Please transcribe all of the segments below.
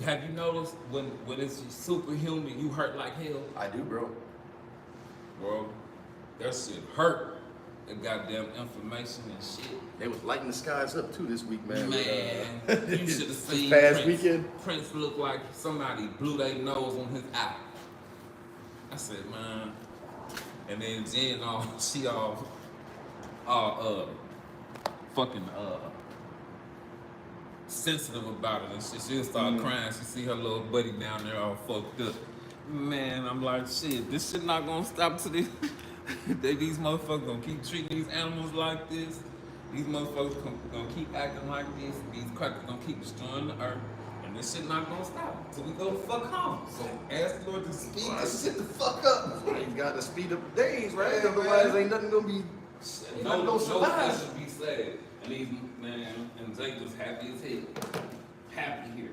Have you noticed when it's superhuman, you hurt like hell? I do, bro. Bro, that shit hurt. The goddamn inflammation and shit. They was lighting the skies up too this week, man. Man, you should have seen past Prince. weekend. Prince looked like somebody blew their nose on his eye. I said, man. And then Jen, she all fucking sensitive about it and shit. She'll start crying. She see her little buddy down there all fucked up. Man, I'm like, shit, this shit not gonna stop to this. These motherfuckers gonna keep treating these animals like this. These motherfuckers gonna keep acting like this. These crackers gonna keep destroying the earth. And this shit not gonna stop until we go the fuck home. So ask the Lord to speed this shit the fuck up. You got to speed up the days, right? Yeah, Otherwise, man. ain't nothing gonna be. No fish should be saved. And these man and Jake was happy as hell. Happy here.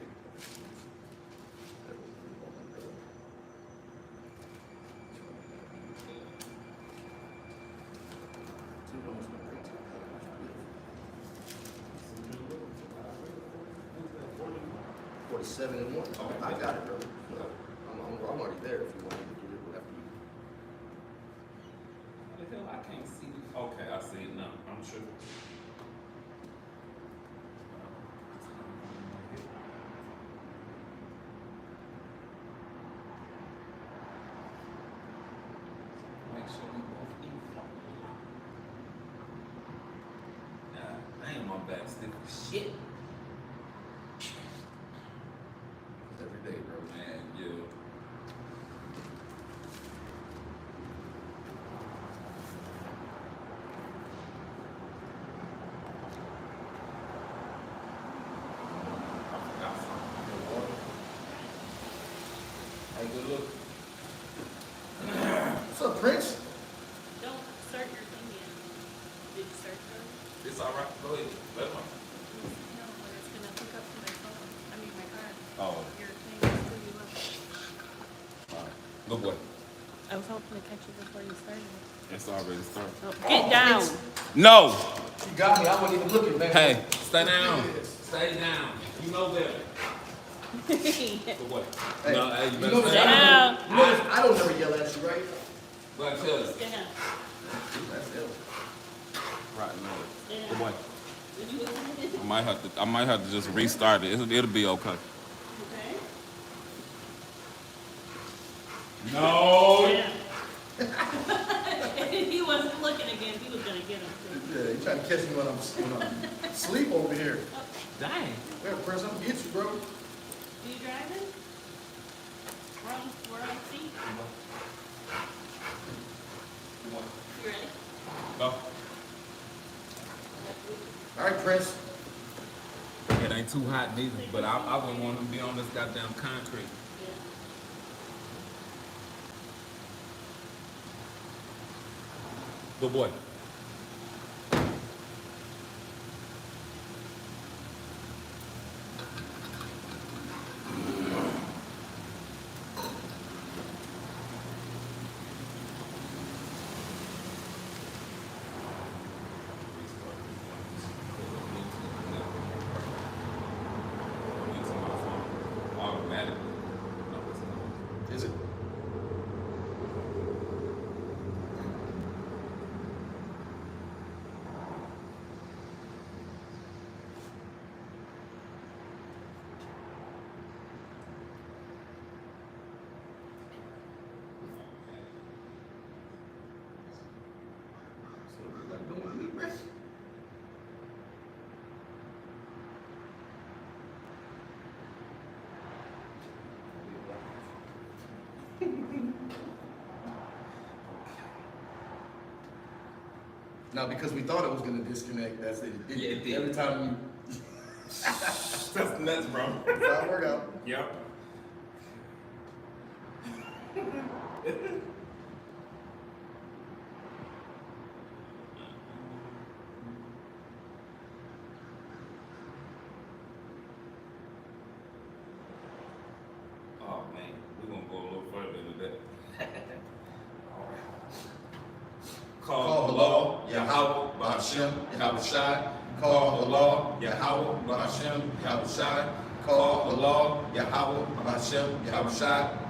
Seven and one. Okay. I got it, bro. I'm already there if you want me to get it after you. What the hell? I can't see it. Okay, I see it now. I'm sure. Make sure we both eat. Nah, I ain't my back stiff as shit. Every day, bro. Man, yeah. I forgot something. Hey, good look. What's up, Prince? Don't start your thing yet. Did you start yours? It's all right. Go ahead. Let me. No, but it's gonna hook up to my phone. I mean, my car. Oh. Your thing is pretty low. All right. Good boy. I was hoping to catch you before you started. It's already started. Oh, get down. No. You got me. I wasn't even looking, man. Hey, stay down. Stay down. You know better. Good boy. Hey, No, hey, you you better notice stay Stay down. down. You notice I don't never yell at you, right? But I tell you. Stay down. That's it. Right, no. Stay Good down. boy. Did you listen to this? I might have to just restart it. It'll be okay. Okay. No. Stay down. He wasn't looking again. He was gonna get him. Yeah, you trying to catch me when I'm asleep over here. Dang. Well, Prince, I'm gonna get you, bro. Are you driving? We're on seat. You ready? Go. All right, Prince. It ain't too hot neither, but I wouldn't want to be on this goddamn concrete. Yeah. Good boy. Automatically. No, it's not. Is it? So, you like doing with me, Prince? Now, because we thought it was going to disconnect, that's it. Yeah, it did. Every time That's nuts, bro. you try to work out. Yep. Oh man, we're gonna go a little further into that. All right. Call the law, Yahawah, Bahashem, Yahawashi. Call the law, Yahawah, Bahashem, Yahawashi. Call Allah, Yahawah, Hashem, YAHAWASHI.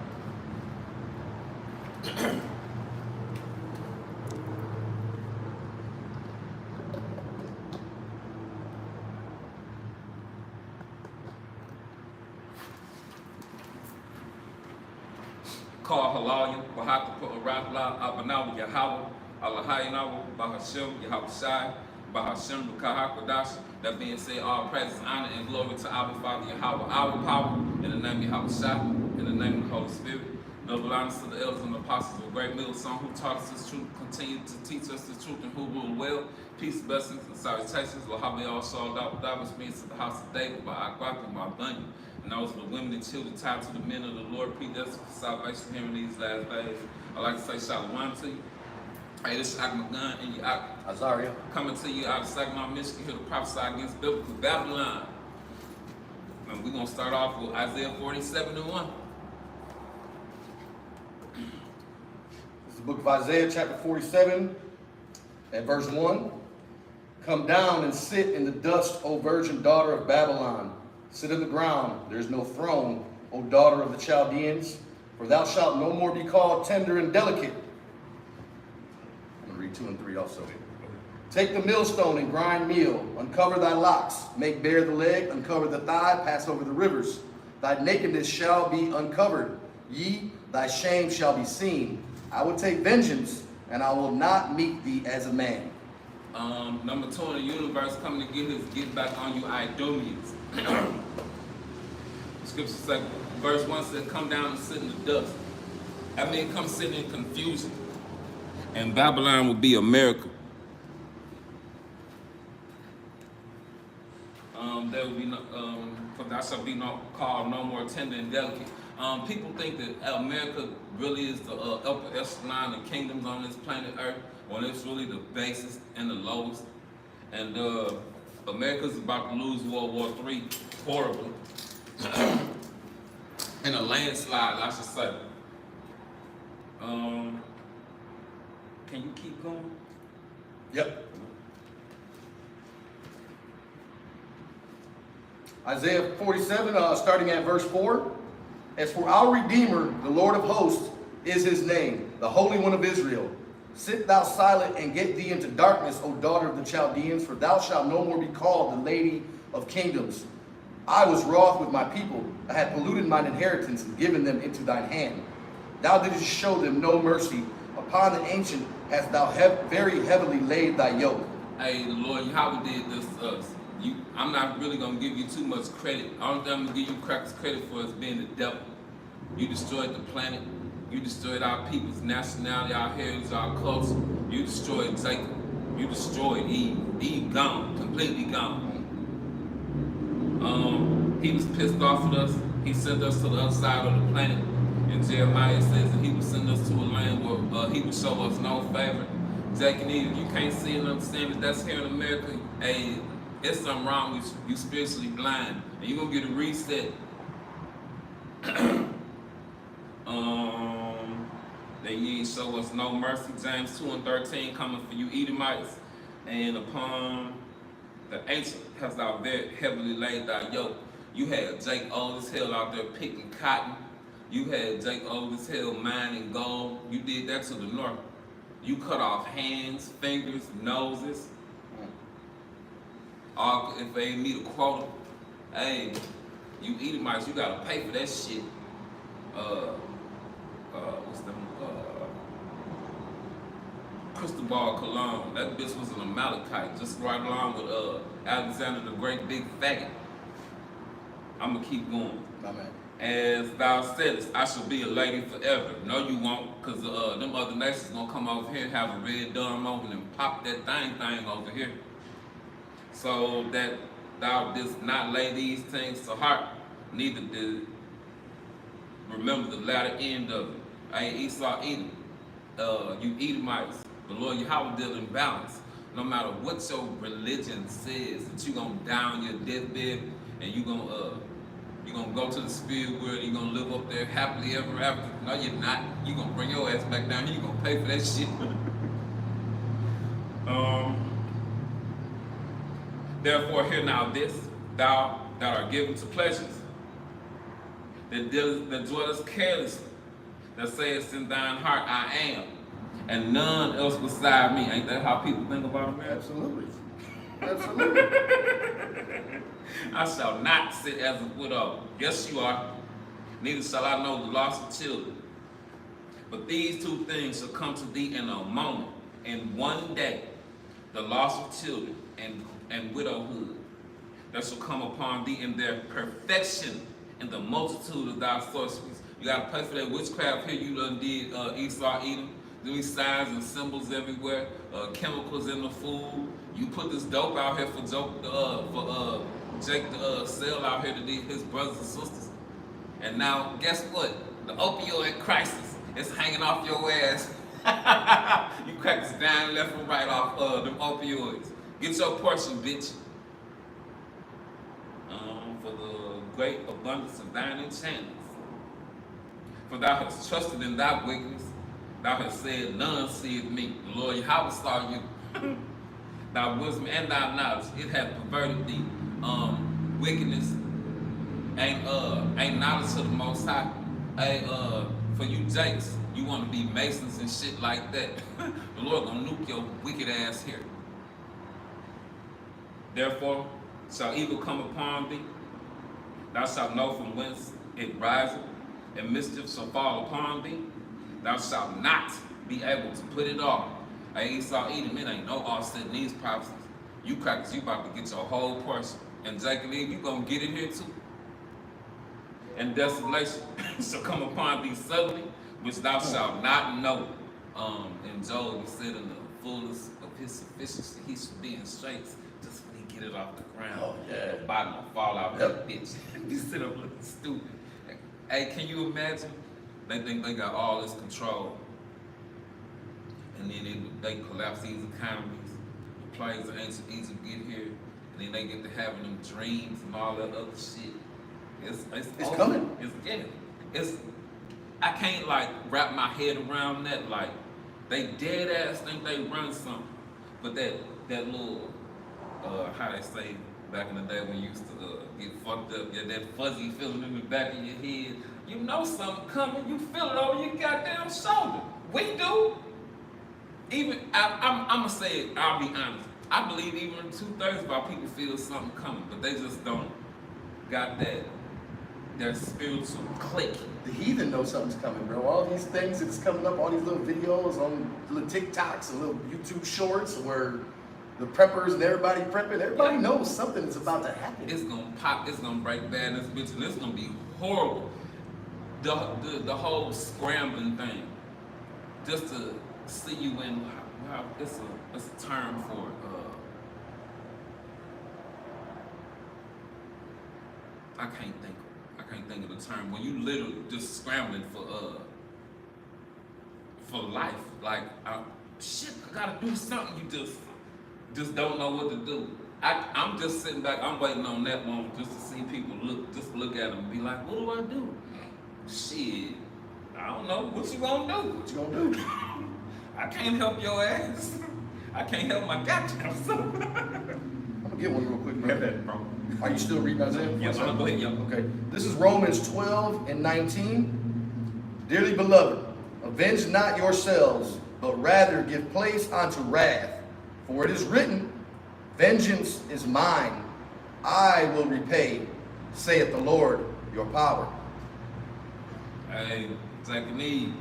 Call Halal, Bahaka Rafla, Abanawa, Yahawah, Allahayanawa, Bahashem, Yahawashai, Bahashem, Bukahakwadash. That being said, all praise, honor, and glory to our Father Yahawah, our power, in the name of Yahawashai, in the name of the Holy Spirit. Noble honors to the elders and apostles of great middle son who taught us the truth, continue to teach us the truth, and who rule well. Peace, blessings, and salutations. YAHAWAH, that was me to the house of David by Akwatu, my bunny. And those are the women and children tied to the men of the Lord. Predestined for salvation here in these last days. I'd like to say shalom to you. Hey, this is Mahgan and Azaria. coming to you out of Saginaw, Michigan, here to prophesy against biblical Babylon. And we're going to start off with Isaiah 47:1. This is the book of Isaiah, chapter 47, and verse 1. Come down and sit in the dust, O virgin daughter of Babylon. Sit on the ground, there is no throne, O daughter of the Chaldeans, for thou shalt no more be called tender and delicate. I'm going to read 2 and 3 also. Take the millstone and grind meal, uncover thy locks, make bare the leg, uncover the thigh, pass over the rivers. Thy nakedness shall be uncovered, thy shame shall be seen. I will take vengeance, and I will not meet thee as a man. Number 2 in the universe coming to get back on you Idumeans. Scripture says, verse 1 says, come down and sit in the dust. I mean, come sit in confusion. And Babylon will be America. There will be no, for thou shalt be called no more tender and delicate. People think that America really is the upper echelon of kingdoms on this planet Earth, when it's really the basest and the lowest. And America's about to lose World War III horribly. In a landslide, I should say. Can you keep going? Yep. Isaiah 47, starting at verse 4. As for our Redeemer, the Lord of hosts is his name, the Holy One of Israel. Sit thou silent and get thee into darkness, O daughter of the Chaldeans, for thou shalt no more be called the Lady of Kingdoms. I was wroth with my people. I had polluted mine inheritance and given them into thine hand. Thou didst show them no mercy. Upon the ancient hast thou very heavily laid thy yoke. Hey, the Lord Yahweh did this to us. I'm not really going to give you too much credit. All I'm going to give you credit for is being the devil. You destroyed the planet. You destroyed our people's nationality, our heritage, our culture. You destroyed Jacob. You destroyed Eve. Eve gone, completely gone. He was pissed off at us. He sent us to the other side of the planet. And Jeremiah says that he would send us to a land where he would show us no favor. Jack and Eve, you can't see and understand that that's here in America. Hey, there's something wrong with you. You spiritually blind. And you're going to get a reset. That ye ain't show us no mercy. James 2 and 13 coming for you Edomites. And upon the ancient hast thou very heavily laid thy yoke. You had Jake old as hell out there picking cotton. You had Jake old as hell mining gold. You did that to the north. You cut off hands, fingers, noses. All if they meet a quota. Hey, you Edomites, you gotta pay for that shit. What's the Cristobal Colon. That bitch was an Amalekite, just right along with Alexander the Great, big faggot. I'ma keep going. Amen. As thou saidest, I shall be a lady forever. No, you won't, because them other nations gonna come over here and have a red dome open and pop that thing over here. So that thou didst not lay these things to heart, neither did remember the latter end of it. Hey, Esau, Edom, you Edomites, the Lord Yahweh deal in balance. No matter what your religion says, that you're gonna die on your deathbed and you're gonna go to the spirit world, you're gonna live up there happily ever after. No, you're not. You're gonna bring your ass back down here, you're gonna pay for that shit. Therefore, hear now this, thou that art given to pleasures, that dwelleth carelessly, that saith in thine heart, I am, and none else beside me. Ain't that how people think about a man? Absolutely. Absolutely. I shall not sit as a widow. Yes, you are. Neither shall I know the loss of children. But these two things shall come to thee in a moment, in one day, the loss of children and widowhood, that shall come upon thee in their perfection, in the multitude of thy sorceries. You got to pay for that witchcraft here. You done did Esau, Edom, doing signs and symbols everywhere, chemicals in the food. You put this dope out here for Jake to sell out here to his brothers and sisters. And now, guess what? The opioid crisis is hanging off your ass. You crackers down left and right off them opioids. Get your portion, bitch. For the great abundance of thine enchantments. For thou hast trusted in thy wickedness. Thou hast said, none seeth me. The Lord Yahawah saw you. Thy wisdom and thy knowledge, it hath perverted thee. Wickedness ain't knowledge to the Most High. For you Jakes, you want to be Masons and shit like that. The Lord gonna nuke your wicked ass here. Therefore shall evil come upon thee. Thou shalt know from whence it riseth, and mischief shall fall upon thee. Thou shalt not be able to put it off. Hey, Esau, Edom, it ain't no offset in these prophecies. You crackers, you about to get your whole portion. And Jacob, you gonna get it here too. And desolation shall come upon thee suddenly, which thou shalt not know. In Job, he said in the fullness of his sufficiency, he should be in straits just when he get it off the ground. Oh, yeah. The bottom will fall out that bitch. You sit up looking stupid. Hey, can you imagine? They think they got all this control. And then they collapse these economies. The plagues of ancient Egypt get here. And then they get to having them dreams and all that other shit. It's coming. I can't like wrap my head around that. Like they dead ass think they run something, but that little how they say back in the day when you used to get fucked up, that fuzzy feeling in the back of your head. You know something coming. You feel it over your goddamn shoulder. We do. Even I'm gonna say it. I'll be honest. I believe even 2/3 of our people feel something coming, but they just don't got their spiritual click. The heathen know something's coming, bro. All these things that's coming up, all these little videos on little TikToks and little YouTube shorts where the preppers and everybody prepping, everybody knows something is about to happen. It's gonna pop, it's gonna break bad in this bitch, and it's gonna be horrible. The whole scrambling thing. Just to see you in, wow, it's a term for it. I can't think of the term when you literally just scrambling for life. Like shit, I gotta do something. You just don't know what to do. I'm just sitting back. I'm waiting on that moment just to see people look at them and be like, what do I do? Shit, I don't know. What you gonna do? What you gonna do? I can't help your ass. I can't help my goddamn self. I'm gonna get one real quick, bro. Get that, bro. Are you still reading Isaiah? Yes, I'm going. Yep. Okay. This is Romans 12 and 19. Dearly beloved, avenge not yourselves, but rather give place unto wrath. For it is written, vengeance is mine. I will repay, saith the Lord, your power. Hey, take a knee.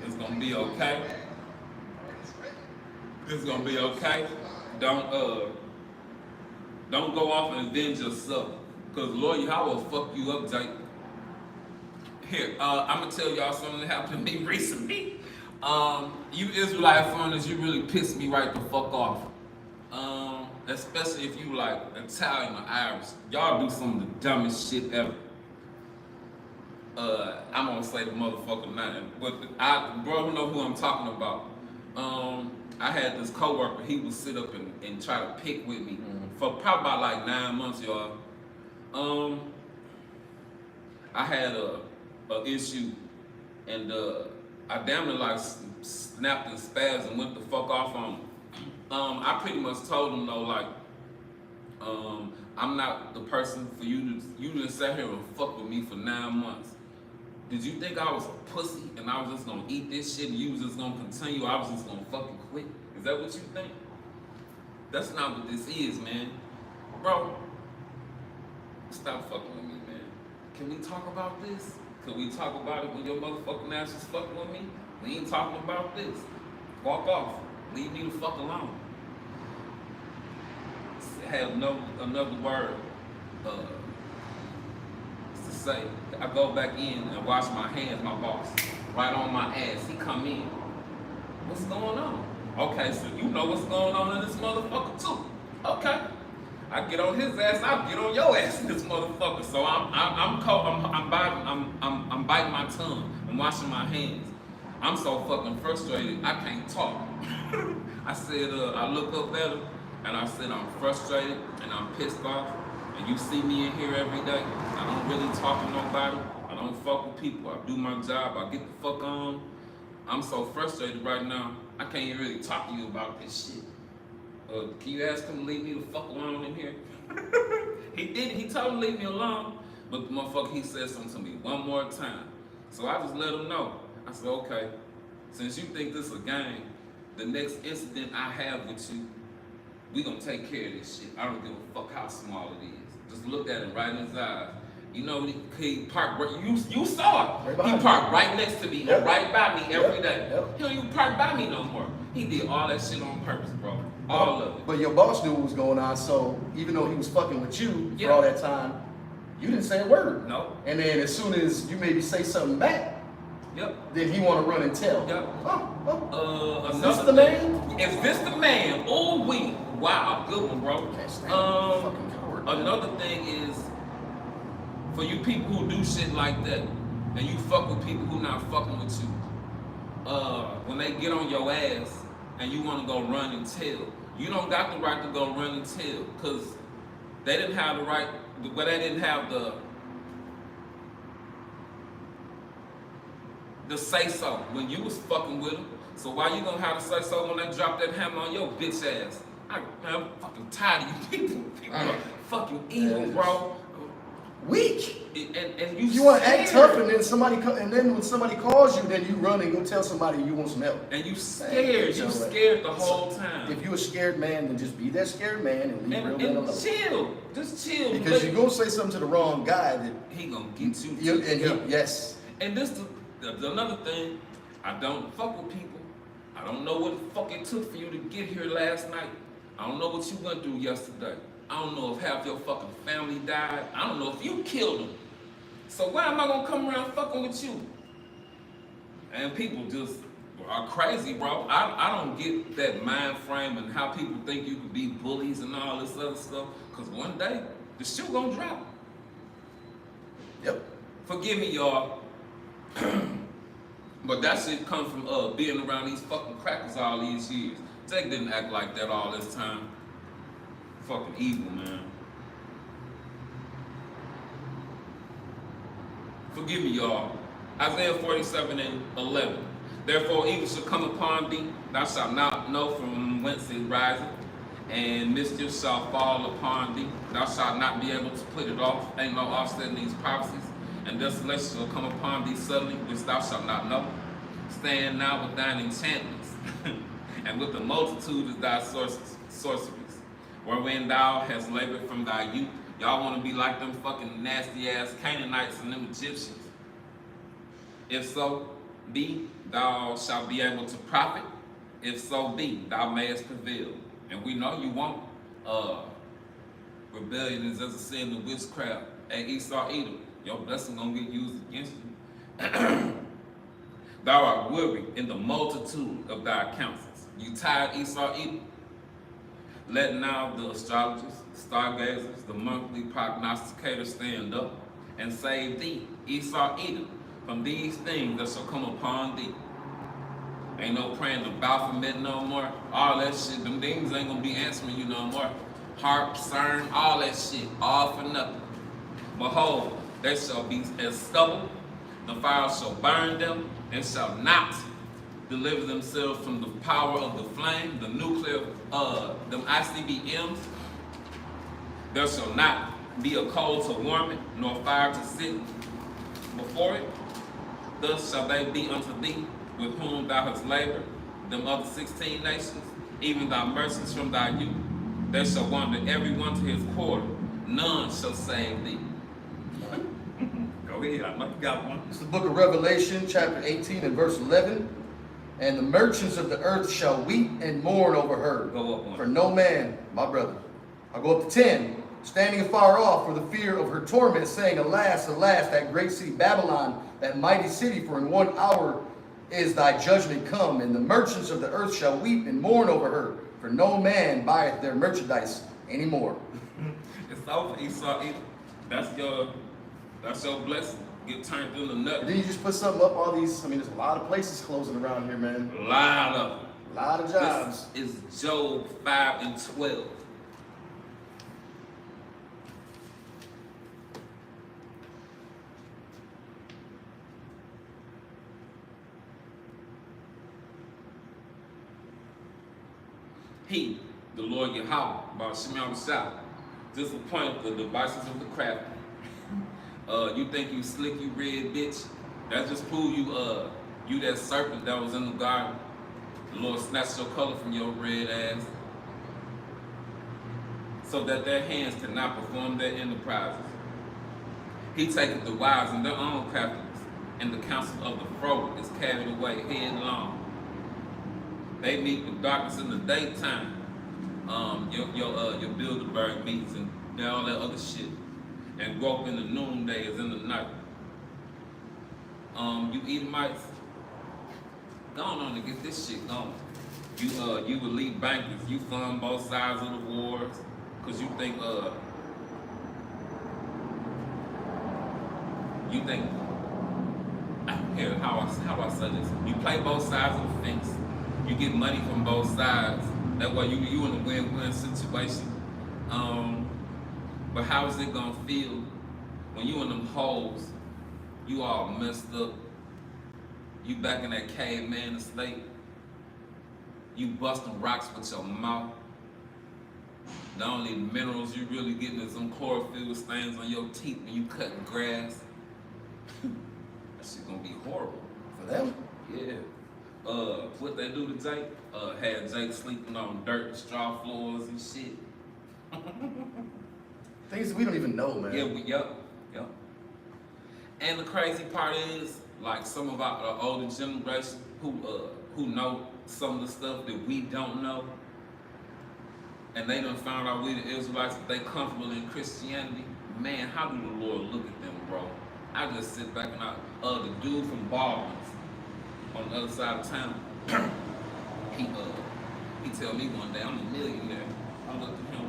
It's gonna be okay. It's gonna be okay. Don't go off and avenge yourself, cause Lord Yahawah will fuck you up, Jake. Here, I'm gonna tell y'all something that happened to me recently. You Israelite foreigners, you really pissed me right the fuck off. Especially if you like Italian or Irish. Y'all do some of the dumbest shit ever. I'm gonna say the motherfucker name, but bro, you know who I'm talking about. I had this coworker, he would sit up and try to pick with me for probably about like 9 months, y'all. I had a issue, and I damn near like snapped and spazzed and went the fuck off on him. I pretty much told him though, like, I'm not the person for you to sit here and fuck with me for 9 months. Did you think I was a pussy and I was just gonna eat this shit and you was just gonna continue? I was just gonna fucking quit? Is that what you think? That's not what this is, man. Bro, stop fucking with me, man. Can we talk about this? Can we talk about it when your motherfucking ass is fucking with me? We ain't talking about this. Walk off. Leave me the fuck alone. Have no another word to say. I go back in and wash my hands, my boss. Right on my ass. He come in. What's going on? Okay, so you know what's going on in this motherfucker too. Okay. I get on his ass, I'll get on your ass in this motherfucker. So I'm biting my tongue. I'm washing my hands. I'm so fucking frustrated, I can't talk. I said, I look up at him and I said, I'm frustrated and I'm pissed off. And you see me in here every day. I don't really talk to nobody. I don't fuck with people. I do my job. I get the fuck on. I'm so frustrated right now. I can't even really talk to you about this shit. Can you ask him to leave me the fuck alone in here? He did. He told him to leave me alone. But the motherfucker, he said something to me one more time. So I just let him know. I said, okay, since you think this is a game, the next incident I have with you, we gonna take care of this shit. I don't give a fuck how small it is. Just look at him right in his eyes. You know, he parked, you saw it. He parked right next to me, or right by me every day. He don't even park by me no more. He did all that shit on purpose, bro. All of it. But your boss knew what was going on, so even though he was fucking with you for all that time, you didn't say a word. No. And then as soon as you maybe say something back, then he want to run and tell. Is this the man? Is this the man? Oh, wow, good one, bro. Another thing is, for you people who do shit like that, and you fuck with people who not fucking with you, when they get on your ass and you want to go run and tell, you don't got the right to go run and tell, because they didn't have the right, but they didn't have the say so when you was fucking with them. So why you gonna have to say so when they drop that hammer on your bitch ass? I'm fucking tired of you people. People are fucking evil, bro. Weak. And you want to act tough, and then when somebody calls you, then you run and go tell somebody you want some help. And you scared. You scared the whole time. If you a scared man, then just be that scared man and leave real men alone. Chill. Just chill. Because you gonna say something to the wrong guy, that he gonna get you. Yes. And this another thing. I don't fuck with people. I don't know what the fuck it took for you to get here last night. I don't know what you went through yesterday. I don't know if half your fucking family died. I don't know if you killed them. So why am I gonna come around fucking with you? And people just are crazy, bro. I don't get that mind frame and how people think you could be bullies and all this other stuff. Cause one day, the shoe gonna drop. Yep. Forgive me, y'all. But that shit come from being around these fucking crackers all these years. Jake didn't act like that all this time. Fucking evil, man. Forgive me, y'all. Isaiah 47:11. Therefore evil shall come upon thee, thou shalt not know from whence it riseth, and mischief shall fall upon thee, thou shalt not be able to put it off. Ain't no offsetting these prophecies. And desolation shall come upon thee suddenly, which thou shalt not know. Stand now with thine enchantments, and with the multitude of thy sorceries, wherein thou hast labored from thy youth. Y'all want to be like them fucking nasty ass Canaanites and them Egyptians. If so be, thou shalt be able to profit. If so be, thou mayest prevail. And we know you won't. Rebellion is as a sin of witchcraft. Hey, Esau, Edom, your blessing gonna get used against you. Thou art weary in the multitude of thy counsels. You tired, Esau, Edom? Let now the astrologers, stargazers, the monthly prognosticators stand up and save thee, Esau, Edom, from these things that shall come upon thee. Ain't no praying to Baphomet no more. All that shit, them things ain't gonna be answering you no more. Harp, CERN, all that shit, all for nothing. Behold, they shall be as stubble, the fire shall burn them, and shall not deliver themselves from the power of the flame, the nuclear, them ICBMs. There shall not be a coal to warm it, nor fire to sit before it. Thus shall they be unto thee, with whom thou hast labored, them other 16 nations, even thy merchants from thy youth. They shall wander every one to his quarter, none shall save thee. Go ahead, I know you got one. It's the book of Revelation, chapter 18 and verse 11. And the merchants of the earth shall weep and mourn over her. Go up one. For no man, my brother. I'll go up to 10. Standing afar off for the fear of her torment, saying, Alas, alas, that great city Babylon, that mighty city, for in 1 hour is thy judgment come. And the merchants of the earth shall weep and mourn over her, for no man buyeth their merchandise anymore. It's over, Esau. That's your blessing. Get turned into And nothing. then you just put something up, all these, I mean, there's a lot of places closing around here, man. A lot of them. A lot of jobs. This is Job 5 and 12. He, the Lord YAHAWAH, YAHAWASHI, disappointed the devices of the crafty. You think you slick, you red bitch? That just prove you that serpent that was in the garden. The Lord snatched your color from your red ass, so that their hands cannot perform their enterprises. He taketh the wise in their own craftiness, and the counsel of the froward is carried away headlong. They meet with darkness in the daytime. Your Bilderberg meets and all that other shit. And grope in the noonday is in the night. You Edomites, go on and get this shit going. You elite bankers, you fund both sides of the wars, cause you think here, how I say this? You play both sides of the fence. You get money from both sides. That way you in a win-win situation. But how is it gonna feel when you in them holes, you all messed up, you back in that caveman state, you busting rocks with your mouth. The only minerals you really getting is some chlorophyll stains on your teeth when you cutting grass. That shit gonna be horrible. For them? Yeah. What they do to Jake? Had Jake sleeping on dirt and straw floors and shit. Things we don't even know, man. Yeah, yep. And the crazy part is, like some of our older generation who know some of the stuff that we don't know, and they done found out we the Israelites, they comfortable in Christianity. Man, how do the Lord look at them, bro? I just sit back and the dude from Baldwin's on the other side of town, he tell me one day, I'm a millionaire. I looked at him.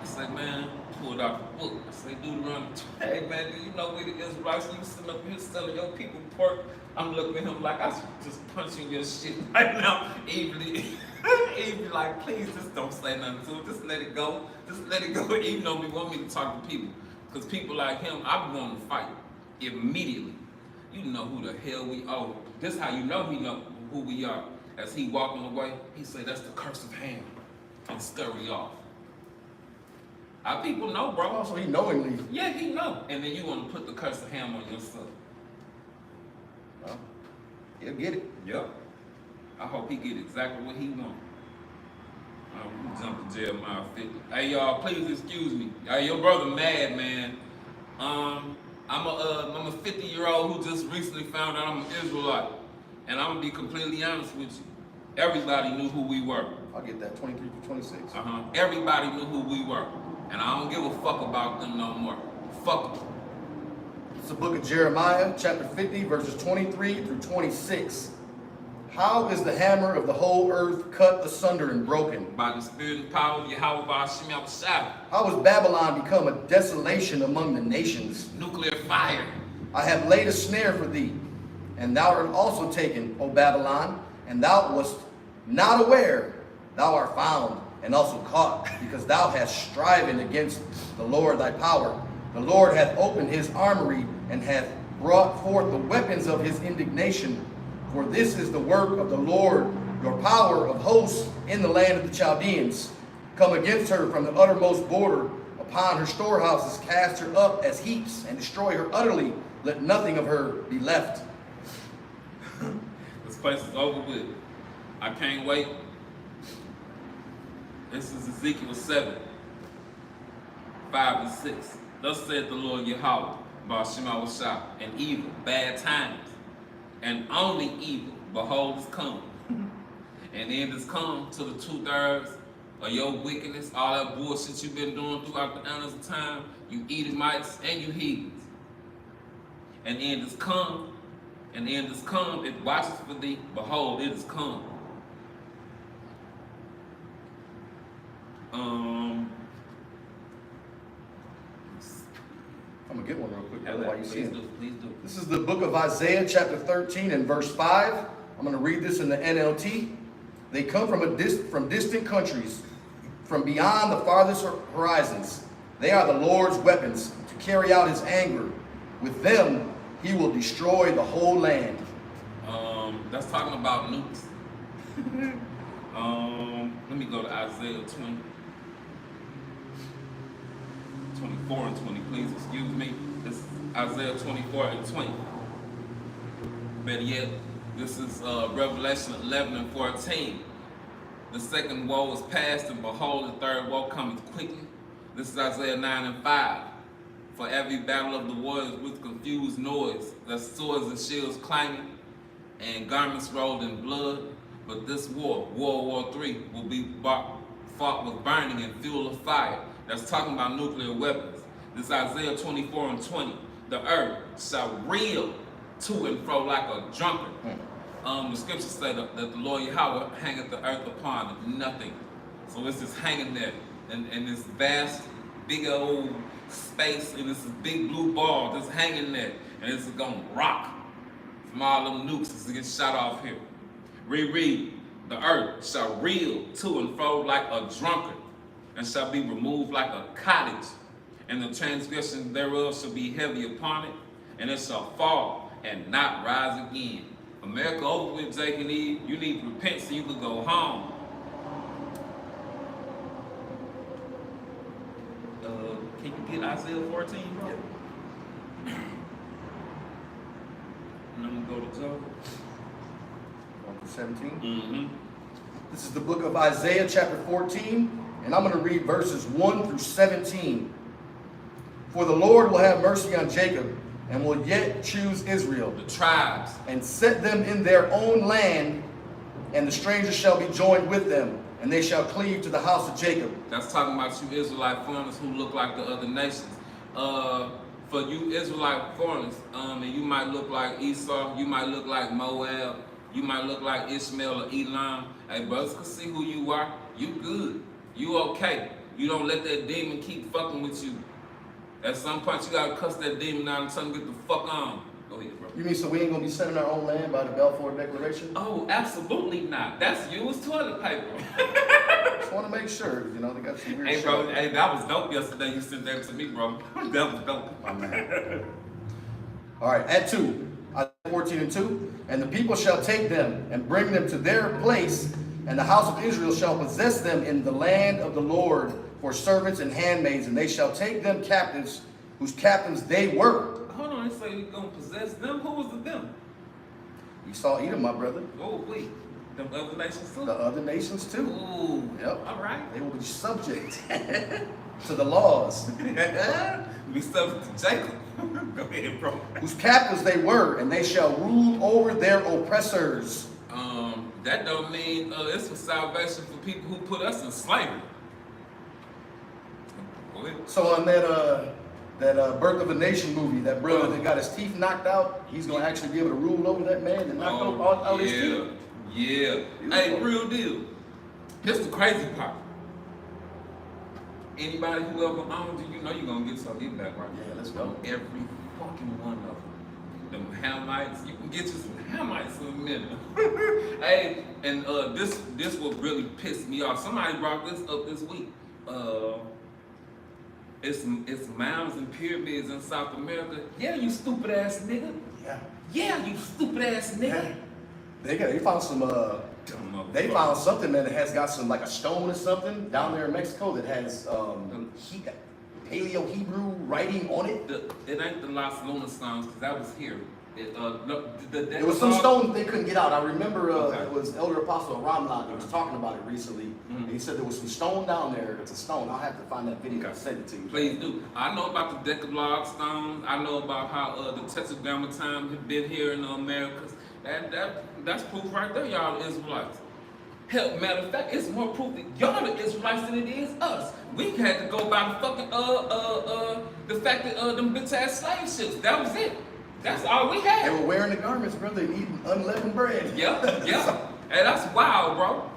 I said, man, pulled out the book. I said, dude, run. Hey, man, do you know we the Israelites? You sitting up here selling your people pork. I'm looking at him like I should just punch in your shit right now. He'd be like, please, just don't say nothing to it. Just let it go. Just let it go. Even though we want me to talk to people. Because people like him, I'm going to fight immediately. You know who the hell we are. This how you know he know who we are. As he walking away, he say, that's the curse of Ham. And scurry off. Our people know, bro. Also, he knowingly. Yeah, he know. And then you want to put the curse of Ham on yourself. Well, he'll get it. Yep. I hope he get exactly what he want. We jump to Jeremiah 50. Hey, y'all, please excuse me. Hey, your brother mad, man. I'm a 50-year-old who just recently found out I'm an Israelite. And I'm going to be completely honest with you. Everybody knew who we were. I'll get that 23 to 26. Everybody knew who we were. And I don't give a fuck about them no more. Fuck them. It's the book of Jeremiah, chapter 50, verses 23 through 26. How is the hammer of the whole earth cut asunder and broken? By the spirit and power of YAHAWASHI. How has Babylon become a desolation among the nations? Nuclear fire. I have laid a snare for thee, and thou art also taken, O Babylon, and thou wast not aware. Thou art found and also caught, because thou hast striven against the Lord thy power. The Lord hath opened his armory, and hath brought forth the weapons of his indignation. For this is the work of the Lord, your power of hosts in the land of the Chaldeans. Come against her from the uttermost border, upon her storehouses cast her up as heaps, and destroy her utterly, let nothing of her be left. This place is over with. I can't wait. This is Ezekiel 7, 5 and 6. Thus saith the Lord YAHAWAH, YAHAWASHI, and evil, bad times, and only evil, behold, is come. And end is come to the 2/3 of your wickedness, all that bullshit you've been doing throughout the annals of time, you Edomites and you heathens. And end is come, and end is come, it watches for thee, behold, it is come. I'm gonna get one real quick, Yeah, brother, while you please see it. do, please do. This is the book of Isaiah, chapter 13 and verse 5. I'm going to read this in the NLT. They come from distant countries, from beyond the farthest horizons. They are the Lord's weapons to carry out his anger. With them, he will destroy the whole land. That's talking about nukes. Let me go to Isaiah 24 and 20, please excuse me. This is Isaiah 24 and 20. Better yet, this is Revelation 11 and 14. The second woe is past, and behold, the third woe cometh quickly. This is Isaiah 9 and 5. For every battle of the warriors with confused noise, the swords and shields clanging, and garments rolled in blood. But this war, World War III, will be fought with burning and fuel of fire. That's talking about nuclear weapons. This is Isaiah 24 and 20. The earth shall reel to and fro like a drunkard. The scriptures say that the Lord YAHAWAH hangeth the earth upon nothing. So it's just hanging there in this vast, big old space, and this big blue ball just hanging there, and it's gonna rock from all them nukes as it gets shot off here. Reread, the earth shall reel to and fro like a drunkard, and shall be removed like a cottage, and the transgression thereof shall be heavy upon it, and it shall fall and not rise again. America over with, Jake and Eve. You need to repent so you can go home. Can you get Isaiah 14, bro? Yeah. And I'm gonna go to Job. 17. Mm-hmm. This is the book of Isaiah, chapter 14, and I'm going to read verses 1 through 17. For the Lord will have mercy on Jacob, and will yet choose Israel, The tribes. and set them in their own land, and the strangers shall be joined with them, and they shall cleave to the house of Jacob. That's talking about you Israelite foreigners who look like the other nations. For you Israelite foreigners, and you might look like Esau, you might look like Moab, you might look like Ishmael or Elam. Hey, brothers can see who you are. You good. You okay. You don't let that demon keep fucking with you. At some point, you gotta cuss that demon out and tell him to get the fuck on. Go ahead, bro. You mean so we ain't going to be setting our own land by the Balfour Declaration? Oh, absolutely not. That's used toilet paper. Just want to make sure, you know, they got some weird Hey, shit. bro. Hey, that was dope yesterday. You sent that to me, bro. That was dope. My man. All right, at 2, Isaiah 14 and 2. And the people shall take them and bring them to their place, and the house of Israel shall possess them in the land of the Lord for servants and handmaids, and they shall take them captives, whose captains they were. Hold on, they say we gonna possess them. Who was the them? You saw Edom, my brother. Oh, wait. Them other nations too? The other nations too. Ooh. Yep. All right. They will be subject to the laws, We subject to Jacob. Go ahead, bro. whose captives they were, and they shall rule over their oppressors. That don't mean it's for salvation for people who put us in slavery. Go ahead. So on that Birth of a Nation movie, that brother that got his teeth knocked out, he's gonna actually be able to rule over that man and knock out his teeth. Yeah. Hey, real deal. Here's the crazy part. Anybody who ever owned you, you know you're gonna get some get back, right? Yeah, let's go. Every fucking one of them. Them Hamites, you can get you some Hamites in a minute. Hey, and this will really piss me off. Somebody brought this up this week. It's mounds and pyramids in South America. Yeah, you stupid ass nigga. Yeah. Yeah, you stupid ass nigga. They found some they found something, man, that has got some like a stone or something down there in Mexico that has Paleo-Hebrew writing on it. It ain't the Las Lunas Stones, because that was here. It was some stones they couldn't get out. I remember Okay. it was Elder Apostle Ramlan that was talking about it recently. And he said there was some stone down there. It's a stone. I'll have to find that video and send it to you. Please do. I know about the Decalogue stones. I know about how the Tetragrammaton had been here in the Americas. That's proof right there, y'all Israelites. Hell, matter of fact, it's more proof that y'all the Israelites than it is us. We had to go by the fucking the fact that them bitch ass slave ships. That was it. That's all we had. They were wearing the garments, brother, and eating unleavened bread. Yeah. Hey, that's wild, bro.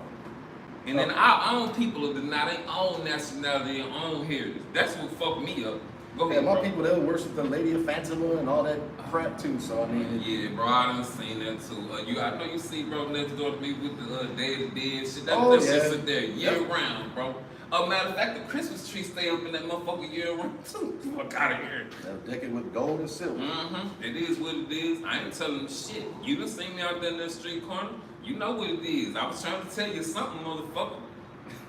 And then our own people deny their own nationality and own heritage. That's what fucked me up. Go Yeah, ahead, my bro. people, they'll worship the Lady of Fatima and all that crap too. So I mean, Yeah, bro, I done seen that too. I know you see, bro, next door to me with the Day of the Dead shit. That shit sit there year round, bro. Matter of fact, the Christmas tree stay up in that motherfucker year round too. Fuck out of here. they'll deck it with gold and silver. It is what it is. I ain't telling them shit. You done seen me out there in that street corner. You know what it is. I was trying to tell you something, motherfucker.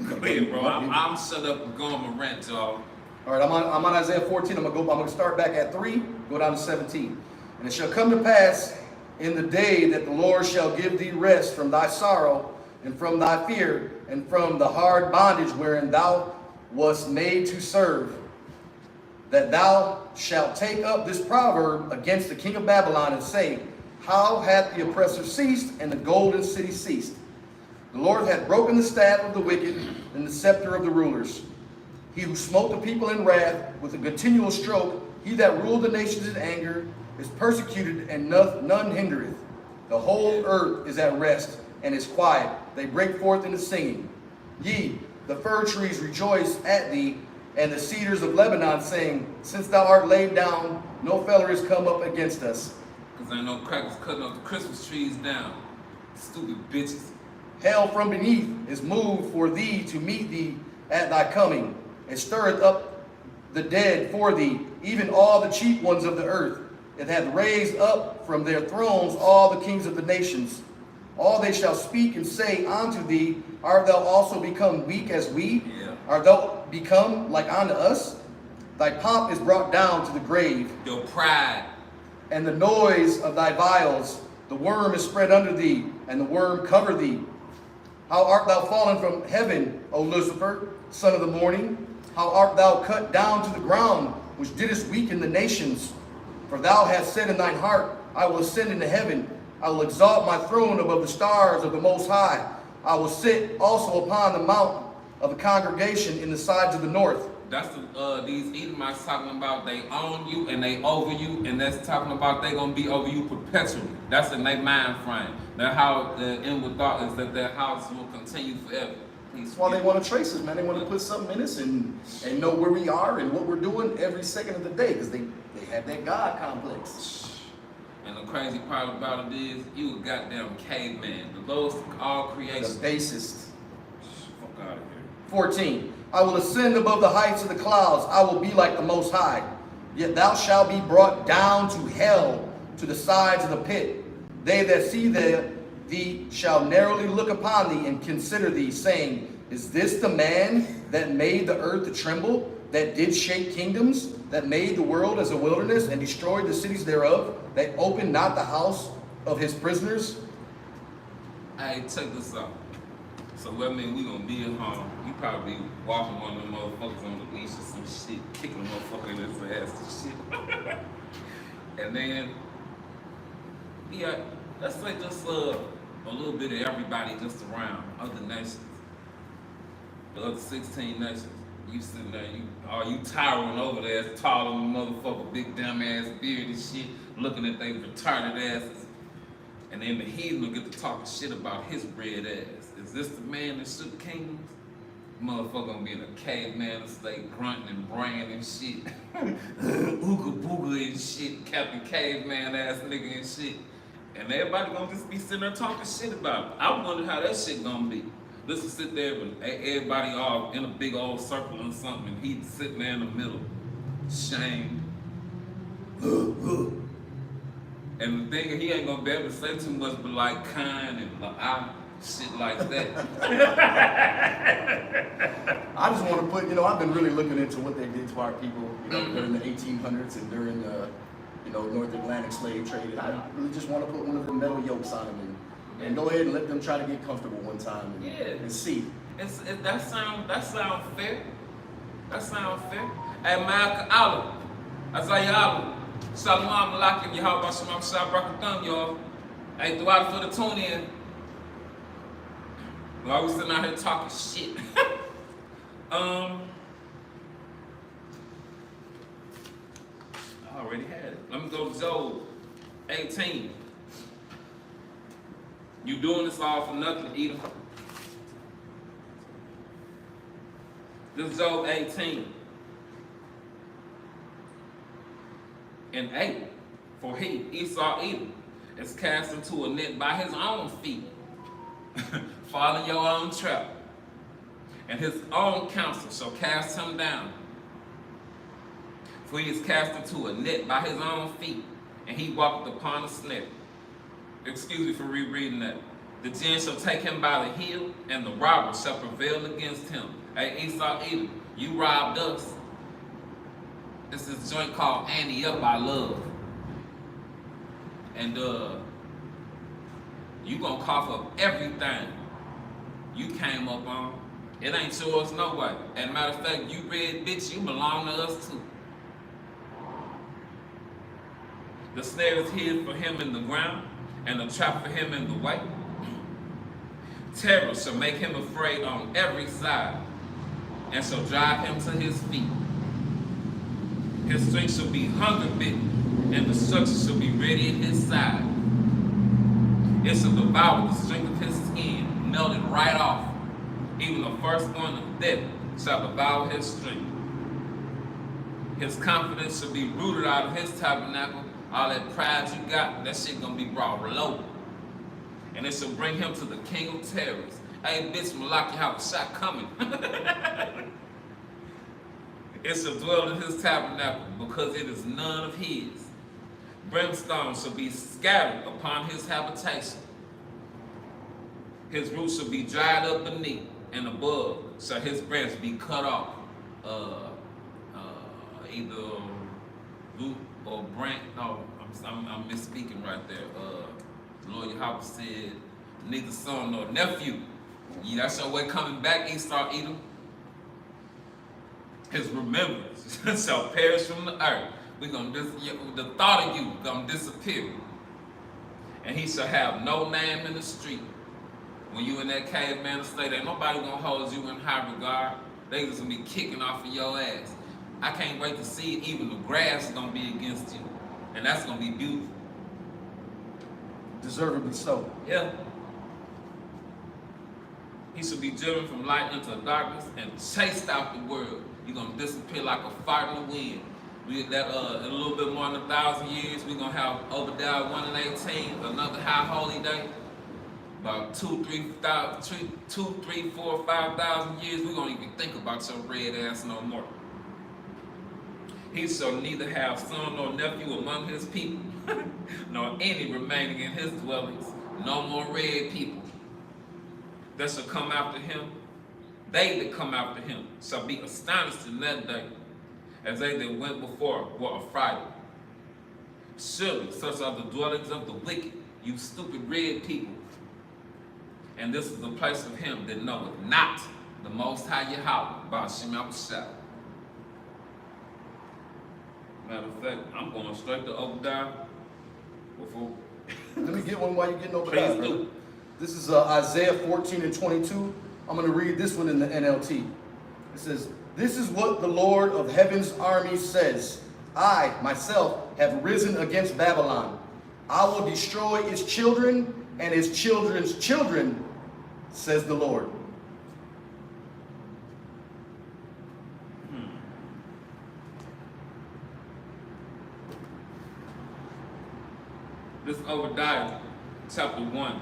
Go ahead, bro. I'm shut up and going on my rant, y'all. All right, I'm on Isaiah 14. I'm gonna start back at 3, go down to 17. And it shall come to pass in the day that the Lord shall give thee rest from thy sorrow and from thy fear and from the hard bondage wherein thou wast made to serve, that thou shalt take up this proverb against the king of Babylon and say, how hath the oppressor ceased and the golden city ceased? The Lord hath broken the staff of the wicked and the scepter of the rulers. He who smote the people in wrath with a continual stroke, he that ruled the nations in anger, is persecuted and none hindereth. The whole earth is at rest and is quiet. They break forth into singing. Ye, the fir trees rejoice at thee, and the cedars of Lebanon, saying, since thou art laid down, no feller is come up against us. Because ain't no crackers cutting off the Christmas trees down. Stupid bitches. Hell from beneath is moved for thee to meet thee at thy coming, and stirreth up the dead for thee, even all the chief ones of the earth. It hath raised up from their thrones all the kings of the nations. All they shall speak and say unto thee, art thou also become weak as we? Yeah. Art thou become like unto us? Thy pomp is brought down to the grave, Your pride. and the noise of thy vials. The worm is spread under thee, and the worm cover thee. How art thou fallen from heaven, O Lucifer, son of the morning? How art thou cut down to the ground, which didst weaken the nations? For thou hast said in thine heart, I will ascend into heaven. I will exalt my throne above the stars of the Most High. I will sit also upon the mount of the congregation in the sides of the north. That's these Edomites talking about they own you and they over you, and that's talking about they gonna be over you perpetually. That's in their mind frame. That's how the inward thought is that their house will continue forever. That's why they want to trace us, man. They want to put something in us and know where we are and what we're doing every second of the day, because they have that God complex. And the crazy part about it is, you a goddamn caveman. The lowest of all The creation. basest. Fuck out of here. 14. I will ascend above the heights of the clouds. I will be like the Most High. Yet thou shalt be brought down to hell, to the sides of the pit. They that see thee shall narrowly look upon thee and consider thee, saying, is this the man that made the earth to tremble, that did shake kingdoms, that made the world as a wilderness and destroyed the cities thereof, that opened not the house of his prisoners? Hey, check this out. So that mean we gonna be at home. You probably be walking one of them motherfuckers on the leash or some shit, kicking a motherfucker in his ass and shit. And then, yeah, let's say just a little bit of everybody just around, other nations. The other 16 nations. You sitting there, you towering over there, tall on the motherfucker, big dumb ass beard and shit, looking at they retarded asses. And then the heathen will get to talking shit about his red ass. Is this the man that shook kingdoms? Motherfucker gonna be in a caveman state, grunting and braying and shit. Ooga booga and shit, Captain Caveman ass nigga and shit. And everybody gonna just be sitting there talking shit about it. I wonder how that shit gonna be. Let's just sit there and everybody all in a big old circle or something, and he's sitting there in the middle, shamed. And the thing is, he ain't gonna be able to say too much, but like kind and like, Shit like that. I just want to put, I've been really looking into what they did to our people, during the 1800s and during the, North Atlantic slave trade. And I really just want to put one of the metal yokes on them and go ahead and let them try to get comfortable one time and see. That sound fair. That sound fair. Hey, Mahgan HaAhmath, YAHAWAH. Shalom Alaikum, YAHAWASHI, Brakathum, y'all. Hey, throughout for the tune in. While we sitting out here talking shit. I already had it. Let me go to Job 18. You doing this all for nothing, Edom. This is Job 18. And 8. For he, Esau Edom, is cast into a net by his own feet. Follow your own trap. And his own counsel shall cast him down. For he is cast into a net by his own feet, and he walketh upon a snare. Excuse me for rereading that. The jinn shall take him by the heel, and the robber shall prevail against him. Hey, Esau Edom, you robbed us. This is a joint called Annie Up by Love. And you gonna cough up everything you came up on. It ain't yours no way. And matter of fact, you red bitch, you belong to us too. The snare is hid for him in the ground, and the trap for him in the way. Terror shall make him afraid on every side, and shall drive him to his feet. His strength shall be hunger bitten, and destruction shall be ready in his side. It shall devour the strength of his skin, melted right off. Even the firstborn of death shall devour his strength. His confidence shall be rooted out of his tabernacle. All that pride you got, that shit gonna be brought low. And it shall bring him to the king of terrors. Hey, bitch, Malaki, have a shot coming. It shall dwell in his tabernacle, because it is none of his. Brimstone shall be scattered upon his habitation. His roots shall be dried up beneath, and above shall his branch be cut off. Either root or branch. No, I'm misspeaking right there. Lord Yahweh said, neither son nor nephew. Yeah, that's your way coming back, Esau Edom. His remembrance shall perish from the earth. The thought of you gonna disappear. And he shall have no name in the street. When you in that caveman state, ain't nobody gonna hold you in high regard. They just gonna be kicking off of your ass. I can't wait to see it. Even the grass is gonna be against you. And that's gonna be beautiful. Deservedly so. Yeah. He shall be driven from light into darkness and chased out the world. You're gonna disappear like a fart in the wind. In a little bit more than 1,000 years, we're gonna have Obadiah 1 and 18, another high holy day. About 2, 3, 4, 5,000 years, we don't even think about your red ass no more. He shall neither have son nor nephew among his people, nor any remaining in his dwellings, no more red people that shall come after him. They that come after him shall be astonished in that day, as they that went before were affrighted. Surely such are the dwellings of the wicked, you stupid red people. And this is the place of him that knoweth not the Most High Yahawah, by YAHAWASHI. Matter of fact, I'm going straight to Obadiah before. Let me get one while you're getting Obadiah, brother. This is Isaiah 14 and 22. I'm going to read this one in the NLT. It says, "This is what the Lord of heaven's armies says. I, myself, have risen against Babylon. I will destroy its children and its children's children, says the Lord." This is Obadiah chapter 1.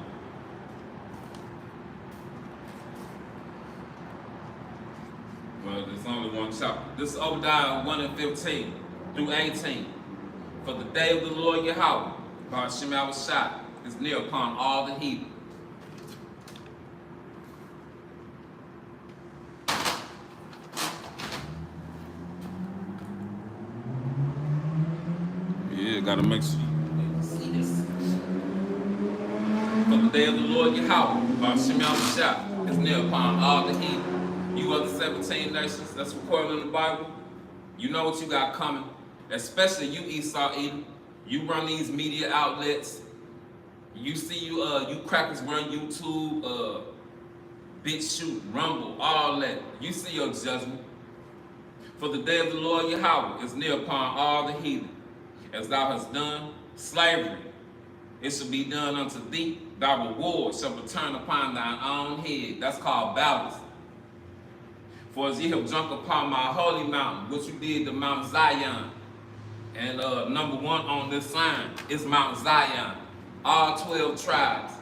Well, there's only one chapter. This is Obadiah 1 and 15 through 18. For the day of the Lord Yahawah, by YAHAWASHI, is near upon all the heathen. gotta make sure you see this. For the day of the Lord YAHAWAH, YAHAWASHI, is near upon all the heathen. You other 17 nations that's recorded in the Bible, you know what you got coming. Especially you Esau Edom. You run these media outlets. You see you crackers run YouTube, BitChute, Rumble, all that. You see your judgment. For the day of the Lord YAHAWAH is near upon all the heathen. As thou hast done slavery, it shall be done unto thee. Thy reward shall return upon thine own head. That's called balance. For as ye have drunk upon my holy mountain, which you did to Mount Zion. And number one on this sign is Mount Zion. All 12 tribes.